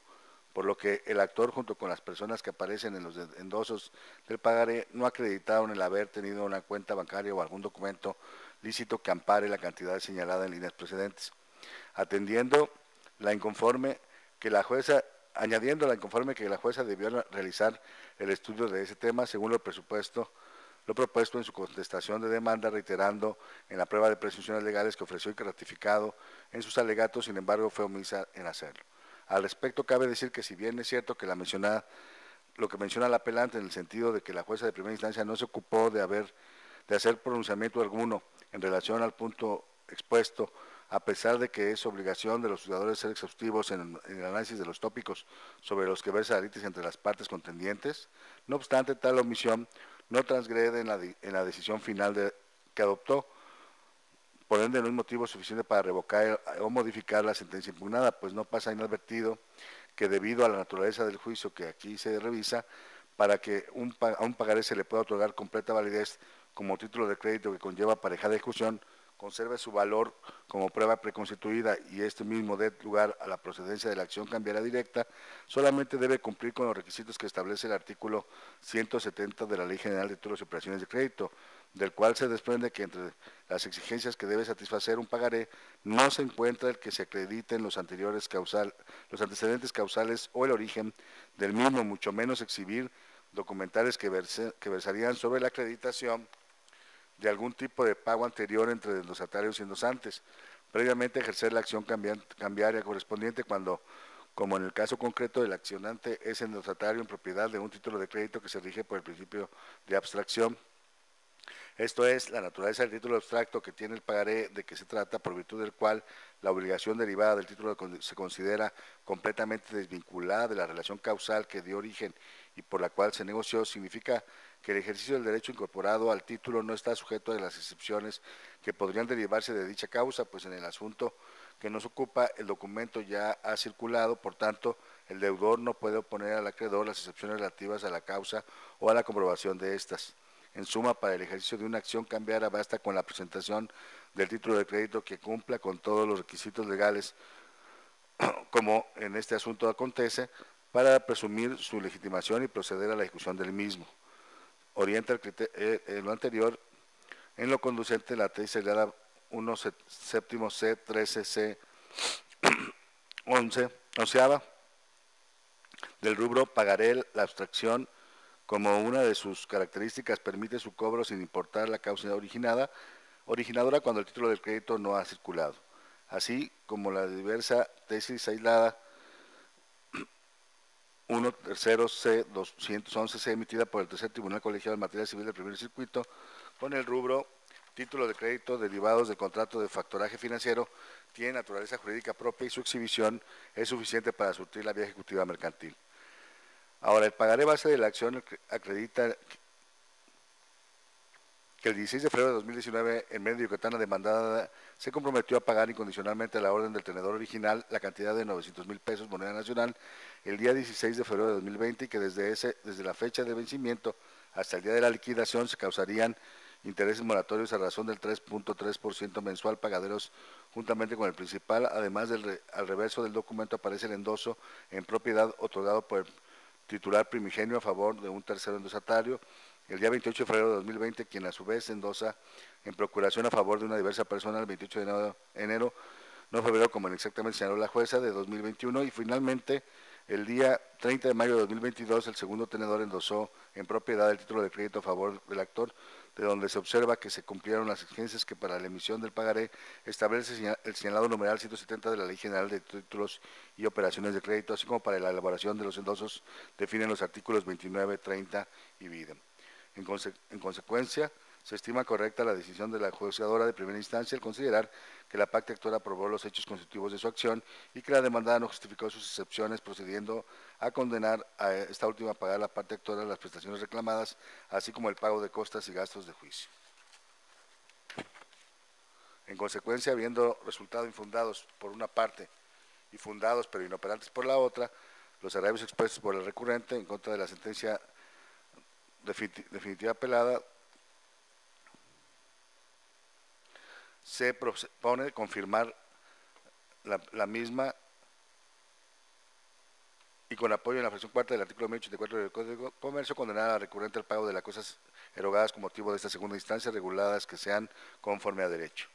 C: por lo que el actor junto con las personas que aparecen en los endosos del pagaré no acreditaron el haber tenido una cuenta bancaria o algún documento lícito que ampare la cantidad señalada en líneas precedentes. Añadiendo la inconforme que la jueza debió realizar el estudio de ese tema según lo propuesto en su contestación de demanda, reiterando en la prueba de presunciones legales que ofreció y que ratificado en sus alegatos, sin embargo, fue omisa en hacerlo. Al respecto, cabe decir que si bien es cierto que lo que menciona la apelante en el sentido de que la jueza de primera instancia no se ocupó de hacer pronunciamiento alguno en relación al punto expuesto, a pesar de que es obligación de los juzgadores ser exhaustivos en el análisis de los tópicos sobre los que versa la litis entre las partes contendientes, no obstante tal omisión no transgrede en la decisión final que adoptó, por ende no es motivo suficiente para revocar o modificar la sentencia impugnada, pues no pasa inadvertido que debido a la naturaleza del juicio que aquí se revisa, para que a un pagaré se le pueda otorgar completa validez como título de crédito que conlleva aparejada ejecución, conserve su valor como prueba preconstituida y este mismo dé lugar a la procedencia de la acción cambiaria directa, solamente debe cumplir con los requisitos que establece el artículo 170 de la Ley General de Títulos y Operaciones de Crédito, del cual se desprende que entre las exigencias que debe satisfacer un pagaré no se encuentra el que se acrediten los antecedentes causales o el origen del mismo, mucho menos exhibir documentales que versarían sobre la acreditación de algún tipo de pago anterior entre endosatarios y endosantes, previamente ejercer la acción cambiaria correspondiente cuando, como en el caso concreto del accionante, es endosatario en propiedad de un título de crédito que se rige por el principio de abstracción. Esto es, la naturaleza del título abstracto que tiene el pagaré de que se trata, por virtud del cual la obligación derivada del título se considera completamente desvinculada de la relación causal que dio origen y por la cual se negoció, significa que el ejercicio del derecho incorporado al título no está sujeto a las excepciones que podrían derivarse de dicha causa, pues en el asunto que nos ocupa el documento ya ha circulado, por tanto, el deudor no puede oponer al acreedor las excepciones relativas a la causa o a la comprobación de estas. En suma, para el ejercicio de una acción cambiaria basta con la presentación del título de crédito que cumpla con todos los requisitos legales, como en este asunto acontece, para presumir su legitimación y proceder a la ejecución del mismo. Orienta en lo anterior en lo conducente la tesis seriada 1 séptimo C 13 C 11 onceava del rubro pagaré la abstracción como una de sus características permite su cobro sin importar la causa originadora cuando el título del crédito no ha circulado, así como la diversa tesis aislada 1 tercero C 211 C emitida por el tercer tribunal colegiado en materia civil del primer circuito con el rubro título de crédito derivados del contrato de factoraje financiero tiene naturaleza jurídica propia y su exhibición es suficiente para surtir la vía ejecutiva mercantil. Ahora, el pagaré base de la acción acredita que el 16 de febrero de 2019, en medio de Yucatán, la demandada se comprometió a pagar incondicionalmente a la orden del tenedor original la cantidad de 900,000 pesos moneda nacional el día 16 de febrero de 2020 y que desde la fecha de vencimiento hasta el día de la liquidación se causarían intereses moratorios a razón del 3.3% mensual pagaderos juntamente con el principal. Además, al reverso del documento aparece el endoso en propiedad otorgado por el titular primigenio a favor de un tercero endosatario el día 28 de febrero de 2020, quien a su vez endosa en procuración a favor de una diversa persona el 28 de enero, no febrero, como exactamente señaló la jueza, de 2021, y finalmente el día 30 de mayo de 2022 el segundo tenedor endosó en propiedad el título de crédito a favor del actor, de donde se observa que se cumplieron las exigencias que para la emisión del pagaré establece el señalado numeral 170 de la Ley General de Títulos y Operaciones de Crédito, así como para la elaboración de los endosos definen los artículos 29, 30 y vida. En consecuencia, se estima correcta la decisión de la juzgadora de primera instancia al considerar que la parte actora aprobó los hechos constitutivos de su acción y que la demandada no justificó sus excepciones, procediendo a condenar a esta última a pagar la parte actora las prestaciones reclamadas, así como el pago de costas y gastos de juicio. En consecuencia, habiendo resultado infundados por una parte y fundados pero inoperantes por la otra, los agravios expuestos por el recurrente en contra de la sentencia definitiva apelada, se propone confirmar la misma y con apoyo en la fracción cuarta del artículo 1084 del Código de Comercio, condenar a la recurrente al pago de las cosas erogadas con motivo de esta segunda instancia, reguladas que sean conforme a derecho.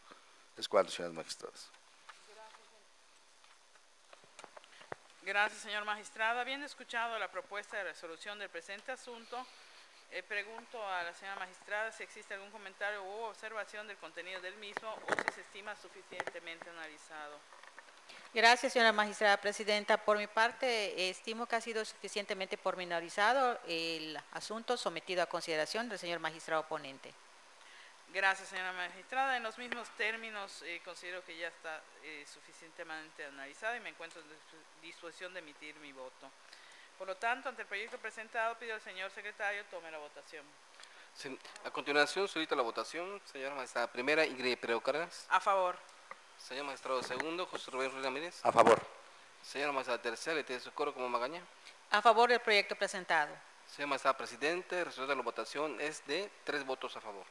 C: Es cuanto, señores magistrados.
B: Gracias, señor magistrado. Habiendo escuchado la propuesta de resolución del presente asunto, pregunto a la señora magistrada si existe algún comentario u observación del contenido del mismo o si se estima suficientemente analizado.
D: Gracias, señora magistrada presidenta. Por mi parte, estimo que ha sido suficientemente pormenorizado el asunto sometido a consideración del señor magistrado ponente.
B: Gracias, señora magistrada. En los mismos términos, considero que ya está suficientemente analizado y me encuentro en disposición de emitir mi voto. Por lo tanto, ante el proyecto presentado, pido al señor secretario tome la votación.
A: Sí, a continuación, solicito la votación. Señora magistrada primera, Ingrid Pereo Cárdenas.
B: A favor.
A: Señor magistrado segundo, José Rubén Ruiz Ramírez.
C: A favor.
A: Señora magistrada tercera, Leticia Socorro como Magaña.
D: A favor del proyecto presentado.
A: Señor magistrado presidente, el resultado de la votación es de 3 votos a favor.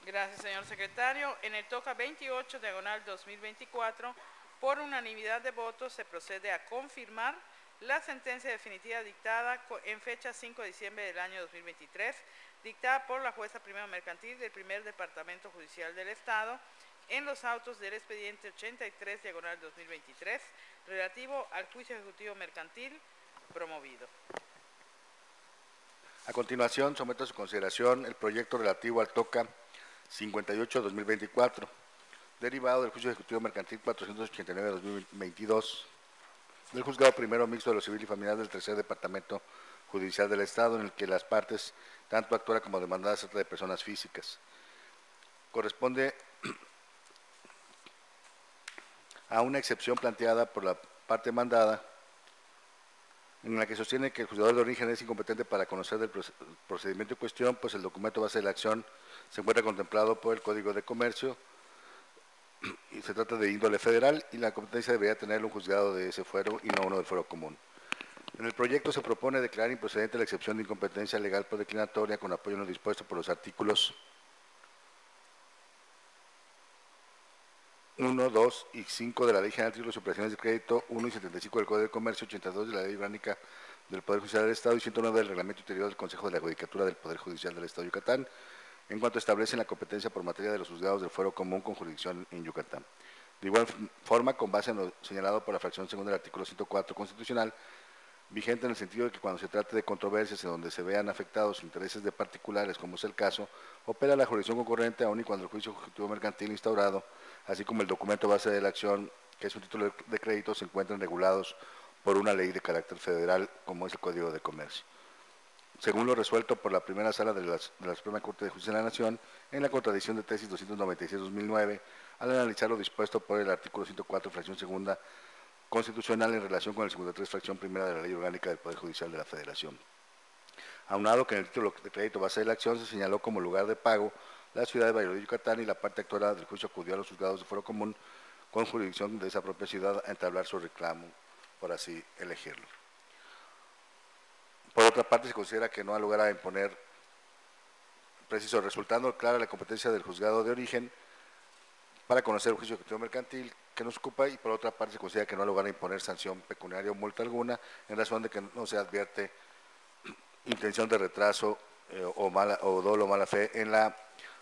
B: Gracias, señor secretario. En el toca 28, diagonal 2024, por unanimidad de votos se procede a confirmar la sentencia definitiva dictada en fecha 5 de diciembre del año 2023, dictada por la jueza primero mercantil del primer departamento judicial del Estado, en los autos del expediente 83, diagonal 2023, relativo al juicio ejecutivo mercantil promovido.
C: A continuación, someto a su consideración el proyecto relativo al toca 58-2024, derivado del juicio ejecutivo mercantil 489-2022, del juzgado primero mixto de lo civil y familiar del tercer departamento judicial del Estado, en el que las partes, tanto actora como demandada, se trata de personas físicas. Corresponde a una excepción planteada por la parte demandada, en la que sostiene que el juzgador de origen es incompetente para conocer del procedimiento en cuestión, pues el documento base de la acción se encuentra contemplado por el Código de Comercio y se trata de índole federal, y la competencia debería tener un juzgado de ese fuero y no uno del fuero común. En el proyecto se propone declarar improcedente la excepción de incompetencia legal por declinatoria con apoyo en lo dispuesto por los artículos 1, 2 y 5 de la Ley General de Títulos y Operaciones de Crédito, 1 y 75 del Código de Comercio, 82 de la Ley Orgánica del Poder Judicial del Estado y 109 del Reglamento Interior del Consejo de la Judicatura del Poder Judicial del Estado de Yucatán, en cuanto establecen la competencia por materia de los juzgados del fuero común con jurisdicción en Yucatán. De igual forma, con base en lo señalado por la fracción segunda del artículo 104 constitucional, vigente en el sentido de que cuando se trate de controversias en donde se vean afectados intereses de particulares, como es el caso, opera la jurisdicción concurrente aun y cuando el juicio ejecutivo mercantil instaurado, así como el documento base de la acción, que es un título de crédito, se encuentran regulados por una ley de carácter federal, como es el Código de Comercio. Según lo resuelto por la primera sala de la Suprema Corte de Justicia de la Nación, en la contradicción de tesis 296-2009, al analizar lo dispuesto por el artículo 104, fracción segunda, constitucional en relación con el 53, fracción primera de la Ley Orgánica del Poder Judicial de la Federación. Aunado que en el título de crédito base de la acción se señaló como lugar de pago la ciudad de Valladolid, Yucatán, y la parte actora del juicio acudió a los juzgados de fuero común con jurisdicción de esa propia ciudad a entablar su reclamo, por así elegirlo. Por otra parte, se considera que no ha lugar a imponer, preciso, resultando clara la competencia del juzgado de origen para conocer el juicio ejecutivo mercantil que nos ocupa, y por otra parte se considera que no ha lugar a imponer sanción pecuniaria o multa alguna en razón de que no se advierte intención de retraso o dolo o mala fe en la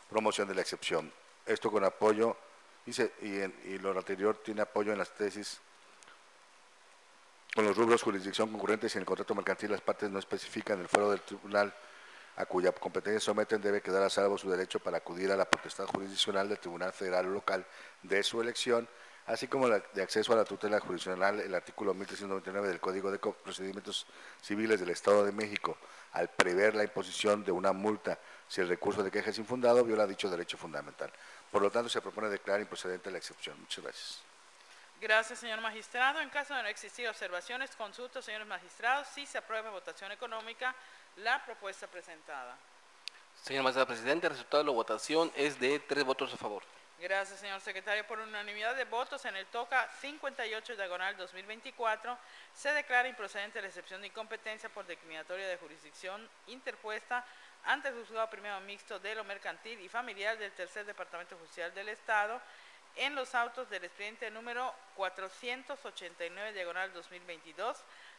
C: promoción de la excepción. Esto con apoyo, y lo anterior tiene apoyo en las tesis con los rubros jurisdicción concurrentes y en el contrato mercantil las partes no especifican el fuero del tribunal a cuya competencia someten debe quedar a salvo su derecho para acudir a la potestad jurisdiccional del Tribunal Federal o local de su elección, así como de acceso a la tutela jurisdiccional. El artículo 1399 del Código de Procedimientos Civiles del Estado de México, al prever la imposición de una multa si el recurso de queja es infundado, viola dicho derecho fundamental. Por lo tanto, se propone declarar improcedente la excepción. Muchas gracias.
B: Gracias, señor magistrado. En caso de no existir observaciones, consultas, señores magistrados, si se aprueba votación económica la propuesta presentada.
A: Señor magistrado presidente, el resultado de la votación es de 3 votos a favor.
B: Gracias, señor secretario. Por unanimidad de votos, en el toca 58, diagonal 2024, se declara improcedente la excepción de incompetencia por declinatoria de jurisdicción interpuesta ante el juzgado primero mixto de lo mercantil y familiar del tercer departamento judicial del Estado, en los autos del expediente número 489, diagonal 2022,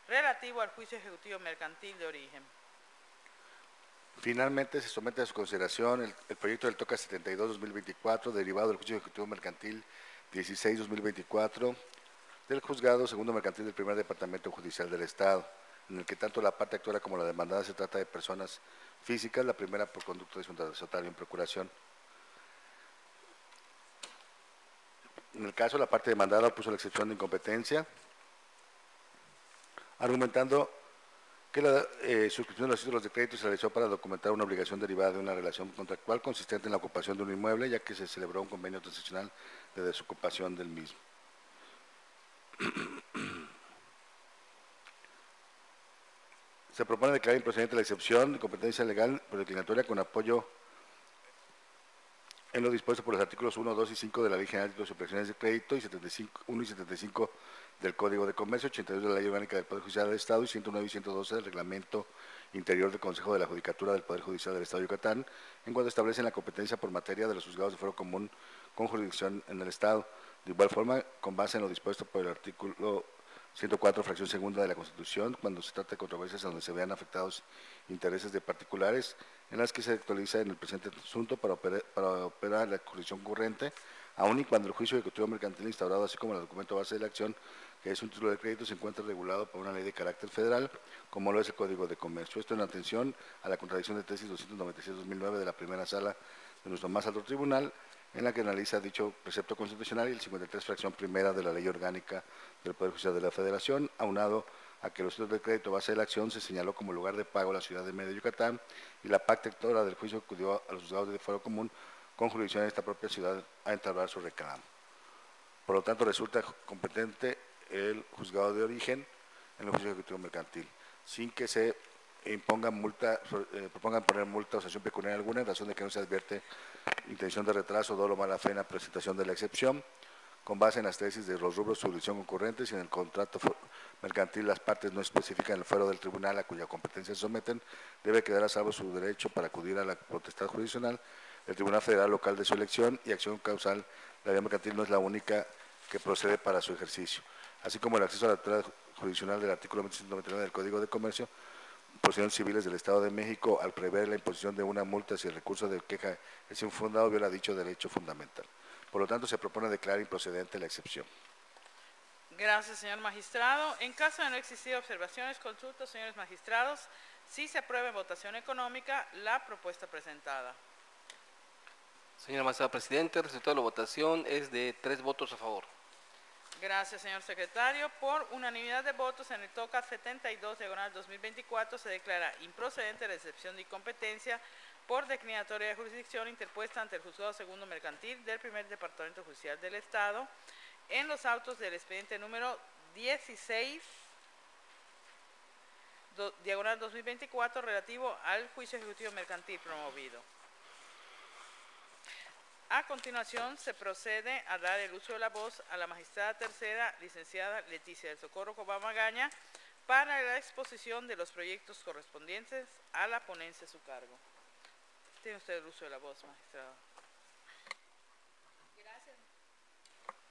B: relativo al juicio ejecutivo mercantil de origen.
C: Finalmente, se somete a su consideración el proyecto del toca 72-2024, derivado del juicio ejecutivo mercantil 16-2024, del juzgado segundo mercantil del primer departamento judicial del Estado, en el que tanto la parte actora como la demandada se trata de personas físicas, la primera por conducto de su adversario en procuración. En el caso, la parte demandada puso la excepción de incompetencia, argumentando que la suscripción de los títulos de crédito se realizó para documentar una obligación derivada de una relación contractual consistente en la ocupación de un inmueble, ya que se celebró un convenio transaccional de desocupación del mismo. Se propone declarar improcedente la excepción de competencia legal por declinatoria con apoyo en lo dispuesto por los artículos 1, 2 y 5 de la Ley General de Títulos y Operaciones de Crédito, y 1 y 75 del Código de Comercio, 82 de la Ley Orgánica del Poder Judicial del Estado y 109 y 112 del Reglamento interior del Consejo de la Judicatura del Poder Judicial del Estado de Yucatán, en cuanto establecen la competencia por materia de los juzgados de fuero común con jurisdicción en el Estado. De igual forma, con base en lo dispuesto por el artículo 104, fracción segunda de la Constitución, cuando se trata de controversias donde se vean afectados intereses de particulares, en las que se actualiza en el presente asunto para operar la jurisdicción concurrente, aun y cuando el juicio ejecutivo mercantil instaurado, así como el documento base de la acción, que es un título de crédito, se encuentra regulado por una ley de carácter federal, como lo es el Código de Comercio. Esto en atención a la contradicción de tesis 296-2009 de la primera sala de nuestro más alto tribunal, en la que analiza dicho precepto constitucional y el 53, fracción primera de la Ley Orgánica del Poder Judicial de la Federación, aunado a que los títulos de crédito base de la acción se señaló como lugar de pago la ciudad de Mérida, Yucatán, y la pacta del juicio acudió a los juzgados de fuero común con jurisdicción en esta propia ciudad a entablar su reclamo. Por lo tanto, resulta competente el juzgado de origen en el juicio ejecutivo mercantil, sin que se propongan poner multa o sanción pecuniaria alguna, en razón de que no se advierte intención de retraso, dolo, mala fe en la presentación de la excepción, con base en las tesis de los rubros de jurisdicción concurrentes y en el contrato mercantil las partes no especifican el fuero del tribunal a cuya competencia se someten, debe quedar a salvo su derecho para acudir a la potestad jurisdiccional, el Tribunal Federal Local de su elección y acción causal. La vía mercantil no es la única que procede para su ejercicio, así como el acceso a la tutela jurisdiccional del artículo 199 del Código de Comercio, procedimientos civiles del Estado de México, al prever la imposición de una multa si el recurso de queja es infundado, viola dicho derecho fundamental. Por lo tanto, se propone declarar improcedente la excepción.
B: Gracias, señor magistrado. En caso de no existir observaciones, consultas, señores magistrados, si se aprueba en votación económica la propuesta presentada.
A: Señora magistrada presidente, el resultado de la votación es de 3 votos a favor.
B: Gracias, señor secretario. Por unanimidad de votos en el TOCA 72/2024 se declara improcedente la excepción de incompetencia por declinatoria de jurisdicción interpuesta ante el Juzgado Segundo Mercantil del Primer Departamento Judicial del Estado en los autos del expediente número 16/2024 relativo al juicio ejecutivo mercantil promovido. A continuación, se procede a dar el uso de la voz a la magistrada tercera, licenciada Leticia del Socorro Cobá Magaña, para la exposición de los proyectos correspondientes a la ponencia a su cargo. Tiene usted el uso de la voz, magistrada.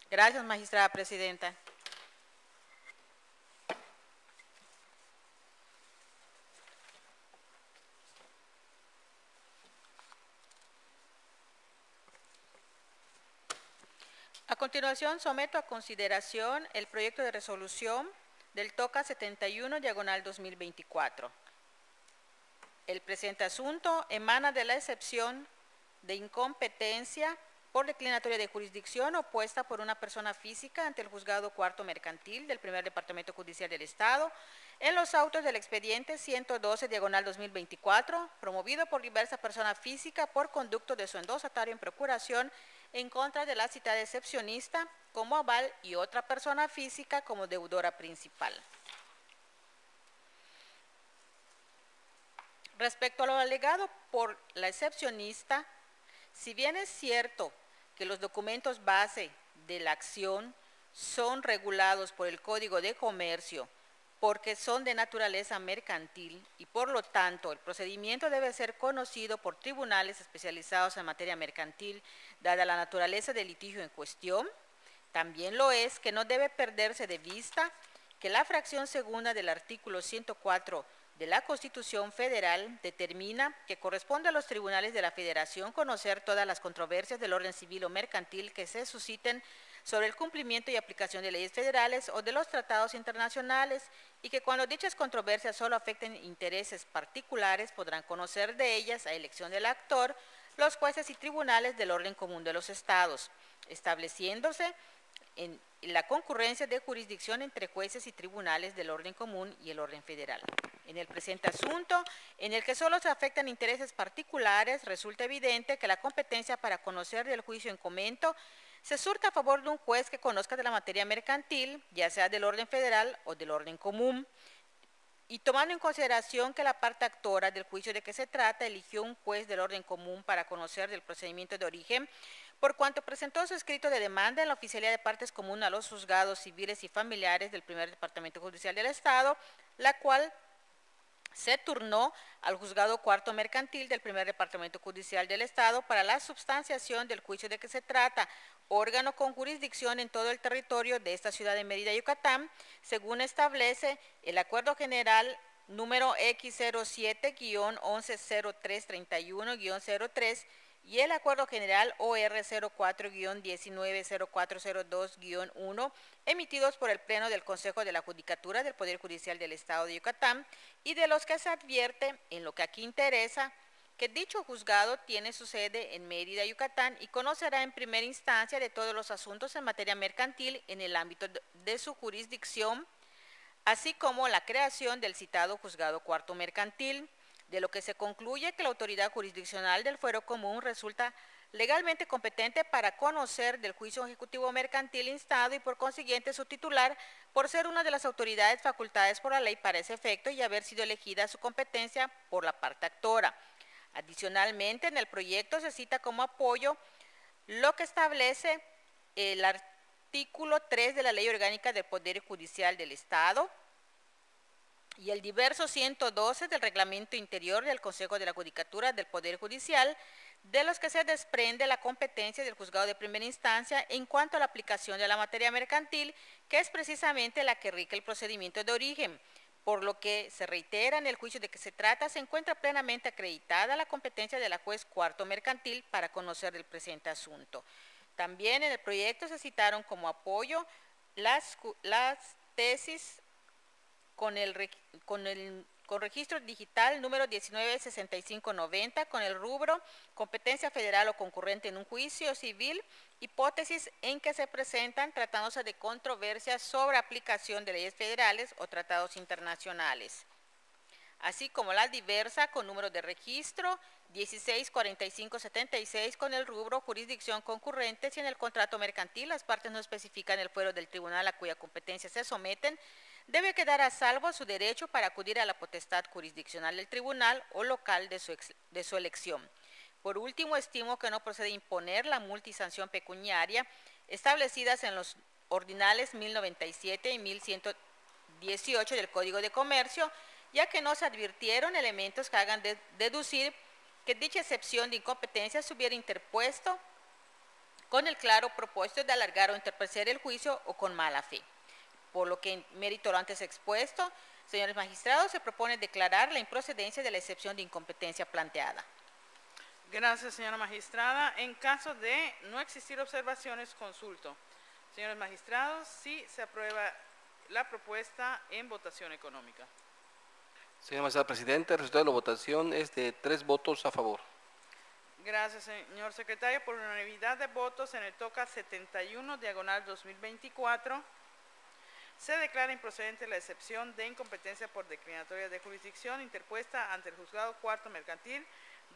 D: Gracias, magistrada presidenta. A continuación, someto a consideración el proyecto de resolución del TOCA 71/2024. El presente asunto emana de la excepción de incompetencia por declinatoria de jurisdicción opuesta por una persona física ante el Juzgado Cuarto Mercantil del Primer Departamento Judicial del Estado en los autos del expediente 112/2024, promovido por diversa persona física por conducto de su endosatario en procuración en contra de la citada excepcionista como aval y otra persona física como deudora principal. Respecto a lo alegado por la excepcionista, si bien es cierto que los documentos base de la acción son regulados por el Código de Comercio porque son de naturaleza mercantil y por lo tanto el procedimiento debe ser conocido por tribunales especializados en materia mercantil, dada la naturaleza del litigio en cuestión, también lo es que no debe perderse de vista que la fracción segunda del artículo 104 de la Constitución Federal determina que corresponde a los tribunales de la Federación conocer todas las controversias del orden civil o mercantil que se susciten sobre el cumplimiento y aplicación de leyes federales o de los tratados internacionales y que cuando dichas controversias solo afecten intereses particulares podrán conocer de ellas a elección del actor los jueces y tribunales del orden común de los estados, estableciéndose en la concurrencia de jurisdicción entre jueces y tribunales del orden común y el orden federal. En el presente asunto, en el que solo se afectan intereses particulares, resulta evidente que la competencia para conocer del juicio en comento se surca a favor de un juez que conozca de la materia mercantil, ya sea del orden federal o del orden común, y tomando en consideración que la parte actora del juicio de que se trata eligió un juez del orden común para conocer del procedimiento de origen, por cuanto presentó su escrito de demanda en la Oficialía de Partes Común a los juzgados civiles y familiares del Primer Departamento Judicial del Estado, la cual se turnó al Juzgado Cuarto Mercantil del Primer Departamento Judicial del Estado para la substanciación del juicio de que se trata, órgano con jurisdicción en todo el territorio de esta ciudad de Mérida, Yucatán, según establece el Acuerdo General número X07-110331-03 y el Acuerdo General OR 04-190402-1, emitidos por el Pleno del Consejo de la Judicatura del Poder Judicial del Estado de Yucatán, y de los que se advierte, en lo que aquí interesa, que dicho juzgado tiene su sede en Mérida, Yucatán, y conocerá en primera instancia de todos los asuntos en materia mercantil en el ámbito de su jurisdicción, así como la creación del citado Juzgado Cuarto Mercantil, de lo que se concluye que la autoridad jurisdiccional del fuero común resulta legalmente competente para conocer del juicio ejecutivo mercantil instado y por consiguiente su titular, por ser una de las autoridades facultadas por la ley para ese efecto y haber sido elegida su competencia por la parte actora. Adicionalmente, en el proyecto se cita como apoyo lo que establece el artículo 3 de la Ley Orgánica del Poder Judicial del Estado y el diverso 112 del Reglamento Interior del Consejo de la Judicatura del Poder Judicial, de los que se desprende la competencia del juzgado de primera instancia en cuanto a la aplicación de la materia mercantil, que es precisamente la que rige el procedimiento de origen, por lo que se reitera en el juicio de que se trata, se encuentra plenamente acreditada la competencia de la juez cuarto mercantil para conocer el presente asunto. También en el proyecto se citaron como apoyo las tesis con registro digital número 196590 con el rubro competencia federal o concurrente en un juicio civil, hipótesis en que se presentan tratándose de controversias sobre aplicación de leyes federales o tratados internacionales, así como la diversa con número de registro 164576 con el rubro jurisdicción concurrente si en el contrato mercantil las partes no especifican el fuero del tribunal a cuya competencia se someten, debe quedar a salvo su derecho para acudir a la potestad jurisdiccional del tribunal o local de su elección. Por último, estimo que no procede imponer la multa y sanción pecuniaria establecidas en los ordinales 1097 y 1118 del Código de Comercio, ya que no se advirtieron elementos que hagan deducir que dicha excepción de incompetencia se hubiera interpuesto con el claro propósito de alargar o entorpecer el juicio o con mala fe. Por lo que en mérito de lo antes expuesto, señores magistrados, se propone declarar la improcedencia de la excepción de incompetencia planteada.
B: Gracias, señora magistrada. En caso de no existir observaciones, consulto. Señores magistrados, sí se aprueba la propuesta en votación económica.
A: Señora magistrada presidenta, el resultado de la votación es de 3 votos a favor.
B: Gracias, señor secretario. Por unanimidad de votos en el TOCA 71, diagonal 2024, se declara improcedente la excepción de incompetencia por declinatoria de jurisdicción interpuesta ante el Juzgado Cuarto Mercantil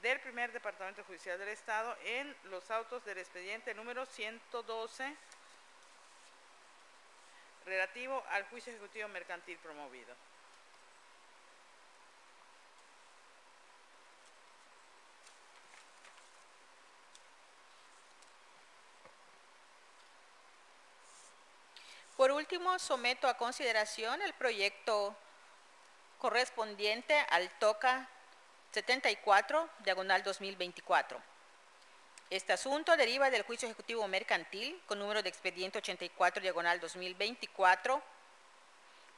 B: del Primer Departamento Judicial del Estado en los autos del expediente número 112 relativo al juicio ejecutivo mercantil promovido.
D: Por último, someto a consideración el proyecto correspondiente al TOCA 74, diagonal 2024. Este asunto deriva del juicio ejecutivo mercantil con número de expediente 84, diagonal 2024,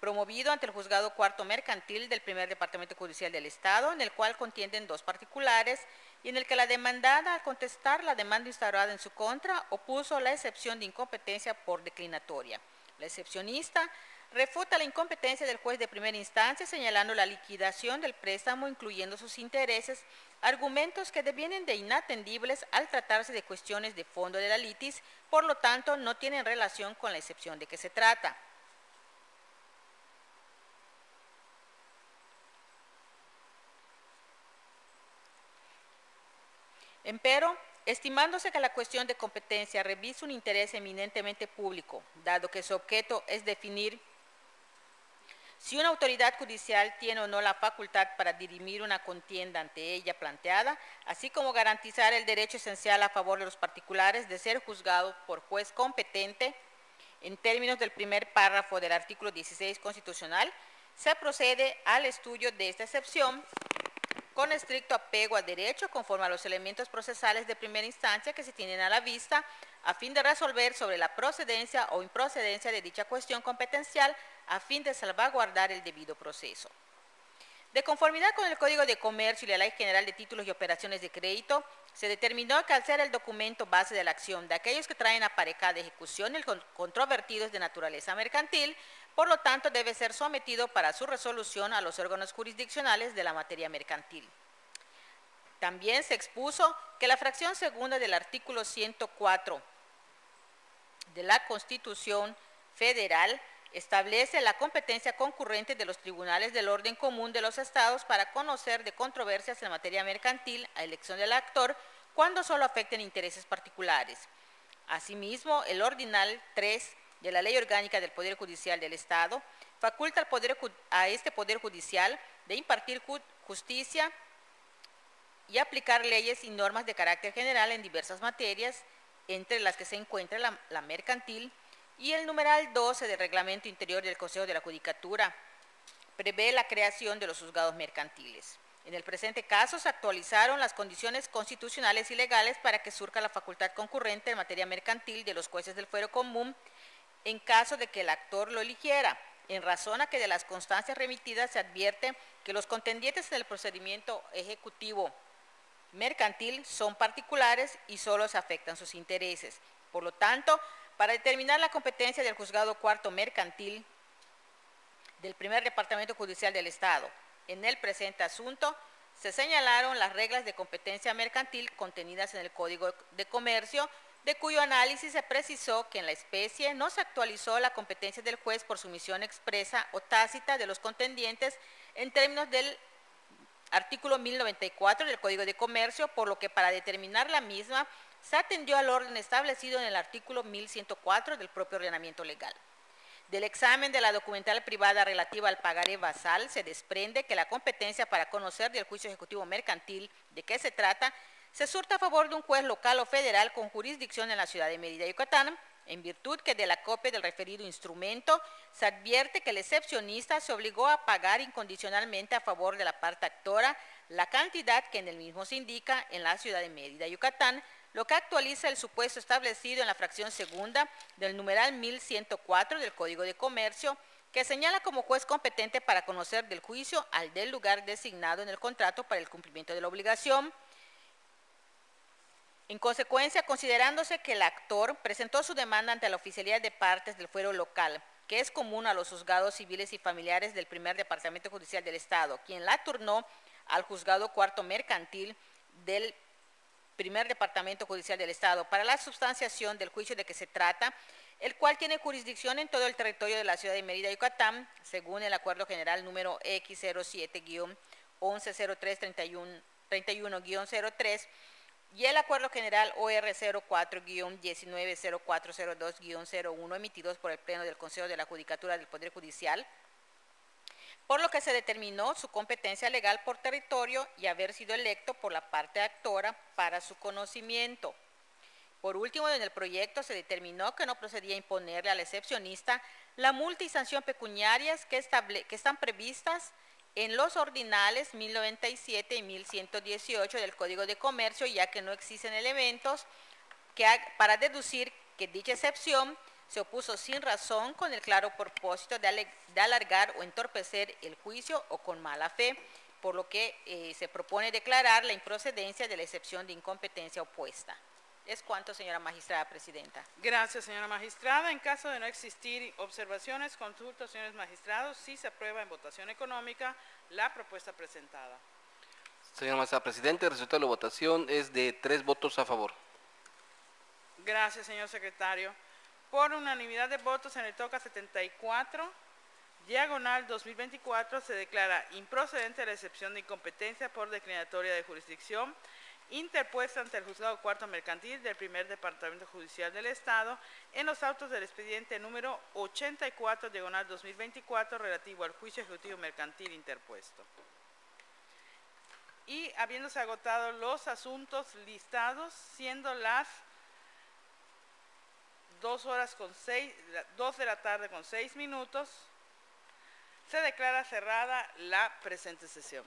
D: promovido ante el Juzgado Cuarto Mercantil del Primer Departamento Judicial del Estado, en el cual contienden 2 particulares y en el que la demandada, al contestar la demanda instaurada en su contra, opuso la excepción de incompetencia por declinatoria. La excepcionista refuta la incompetencia del juez de primera instancia señalando la liquidación del préstamo, incluyendo sus intereses, argumentos que devienen de inatendibles al tratarse de cuestiones de fondo de la litis, por lo tanto no tienen relación con la excepción de que se trata. Empero, estimándose que la cuestión de competencia reviste un interés eminentemente público, dado que su objeto es definir si una autoridad judicial tiene o no la facultad para dirimir una contienda ante ella planteada, así como garantizar el derecho esencial a favor de los particulares de ser juzgado por juez competente, en términos del primer párrafo del artículo 16 constitucional, se procede al estudio de esta excepción con estricto apego al derecho conforme a los elementos procesales de primera instancia que se tienen a la vista a fin de resolver sobre la procedencia o improcedencia de dicha cuestión competencial a fin de salvaguardar el debido proceso. De conformidad con el Código de Comercio y la Ley General de Títulos y Operaciones de Crédito, se determinó que al ser el documento base de la acción de aquellos que traen aparejada ejecución el controvertido es de naturaleza mercantil, por lo tanto debe ser sometido para su resolución a los órganos jurisdiccionales de la materia mercantil. También se expuso que la fracción segunda del artículo 104 de la Constitución Federal establece la competencia concurrente de los tribunales del orden común de los estados para conocer de controversias en materia mercantil a elección del actor cuando solo afecten intereses particulares. Asimismo, el ordinal 3 de la Ley Orgánica del Poder Judicial del Estado faculta a este Poder Judicial de impartir justicia y aplicar leyes y normas de carácter general en diversas materias, entre las que se encuentra la mercantil, y el numeral 12 del Reglamento Interior del Consejo de la Judicatura prevé la creación de los juzgados mercantiles. En el presente caso se actualizaron las condiciones constitucionales y legales para que surja la facultad concurrente en materia mercantil de los jueces del fuero común en caso de que el actor lo eligiera, en razón a que de las constancias remitidas se advierte que los contendientes en el procedimiento ejecutivo mercantil son particulares y solo se afectan sus intereses. Por lo tanto, para determinar la competencia del Juzgado Cuarto Mercantil del Primer Departamento Judicial del Estado en el presente asunto, se señalaron las reglas de competencia mercantil contenidas en el Código de Comercio, de cuyo análisis se precisó que en la especie no se actualizó la competencia del juez por sumisión expresa o tácita de los contendientes en términos del artículo 1094 del Código de Comercio, por lo que para determinar la misma se atendió al orden establecido en el artículo 1104 del propio ordenamiento legal. Del examen de la documental privada relativa al pagaré basal se desprende que la competencia para conocer del juicio ejecutivo mercantil de qué se trata se surta a favor de un juez local o federal con jurisdicción en la ciudad de Mérida, Yucatán, en virtud que de la copia del referido instrumento se advierte que el excepcionista se obligó a pagar incondicionalmente a favor de la parte actora la cantidad que en el mismo se indica en la ciudad de Mérida, Yucatán, lo que actualiza el supuesto establecido en la fracción segunda del numeral 1104 del Código de Comercio, que señala como juez competente para conocer del juicio al del lugar designado en el contrato para el cumplimiento de la obligación. En consecuencia, considerándose que el actor presentó su demanda ante la oficialidad de partes del fuero local, que es común a los juzgados civiles y familiares del Primer Departamento Judicial del Estado, quien la turnó al Juzgado Cuarto Mercantil del Primer Departamento Judicial del Estado para la substanciación del juicio de que se trata, el cual tiene jurisdicción en todo el territorio de la ciudad de Mérida, Yucatán, según el Acuerdo General número X07-110331-03 y el Acuerdo General OR 04-190402-01 emitidos por el Pleno del Consejo de la Judicatura del Poder Judicial, por lo que se determinó su competencia legal por territorio y haber sido electo por la parte actora para su conocimiento. Por último, en el proyecto se determinó que no procedía a imponerle al excepcionista la multa y sanción pecuniarias que están previstas en los ordinales 1097 y 1118 del Código de Comercio, ya que no existen elementos para deducir que dicha excepción se opuso sin razón con el claro propósito de alargar o entorpecer el juicio o con mala fe, por lo que se propone declarar la improcedencia de la excepción de incompetencia opuesta. Es cuanto, señora magistrada presidenta.
B: Gracias, señora magistrada. En caso de no existir observaciones, consultas, señores magistrados, sí se aprueba en votación económica la propuesta presentada.
A: Señora magistrada presidente, el resultado de la votación es de 3 votos a favor.
B: Gracias, señor secretario. Por unanimidad de votos en el toca 74, diagonal 2024, se declara improcedente la excepción de incompetencia por declinatoria de jurisdicción interpuesta ante el Juzgado Cuarto Mercantil del Primer Departamento Judicial del Estado en los autos del expediente número 84, diagonal 2024, relativo al juicio ejecutivo mercantil interpuesto. Y habiéndose agotado los asuntos listados, siendo las 2 de la tarde con 6 minutos, Se declara cerrada la presente sesión.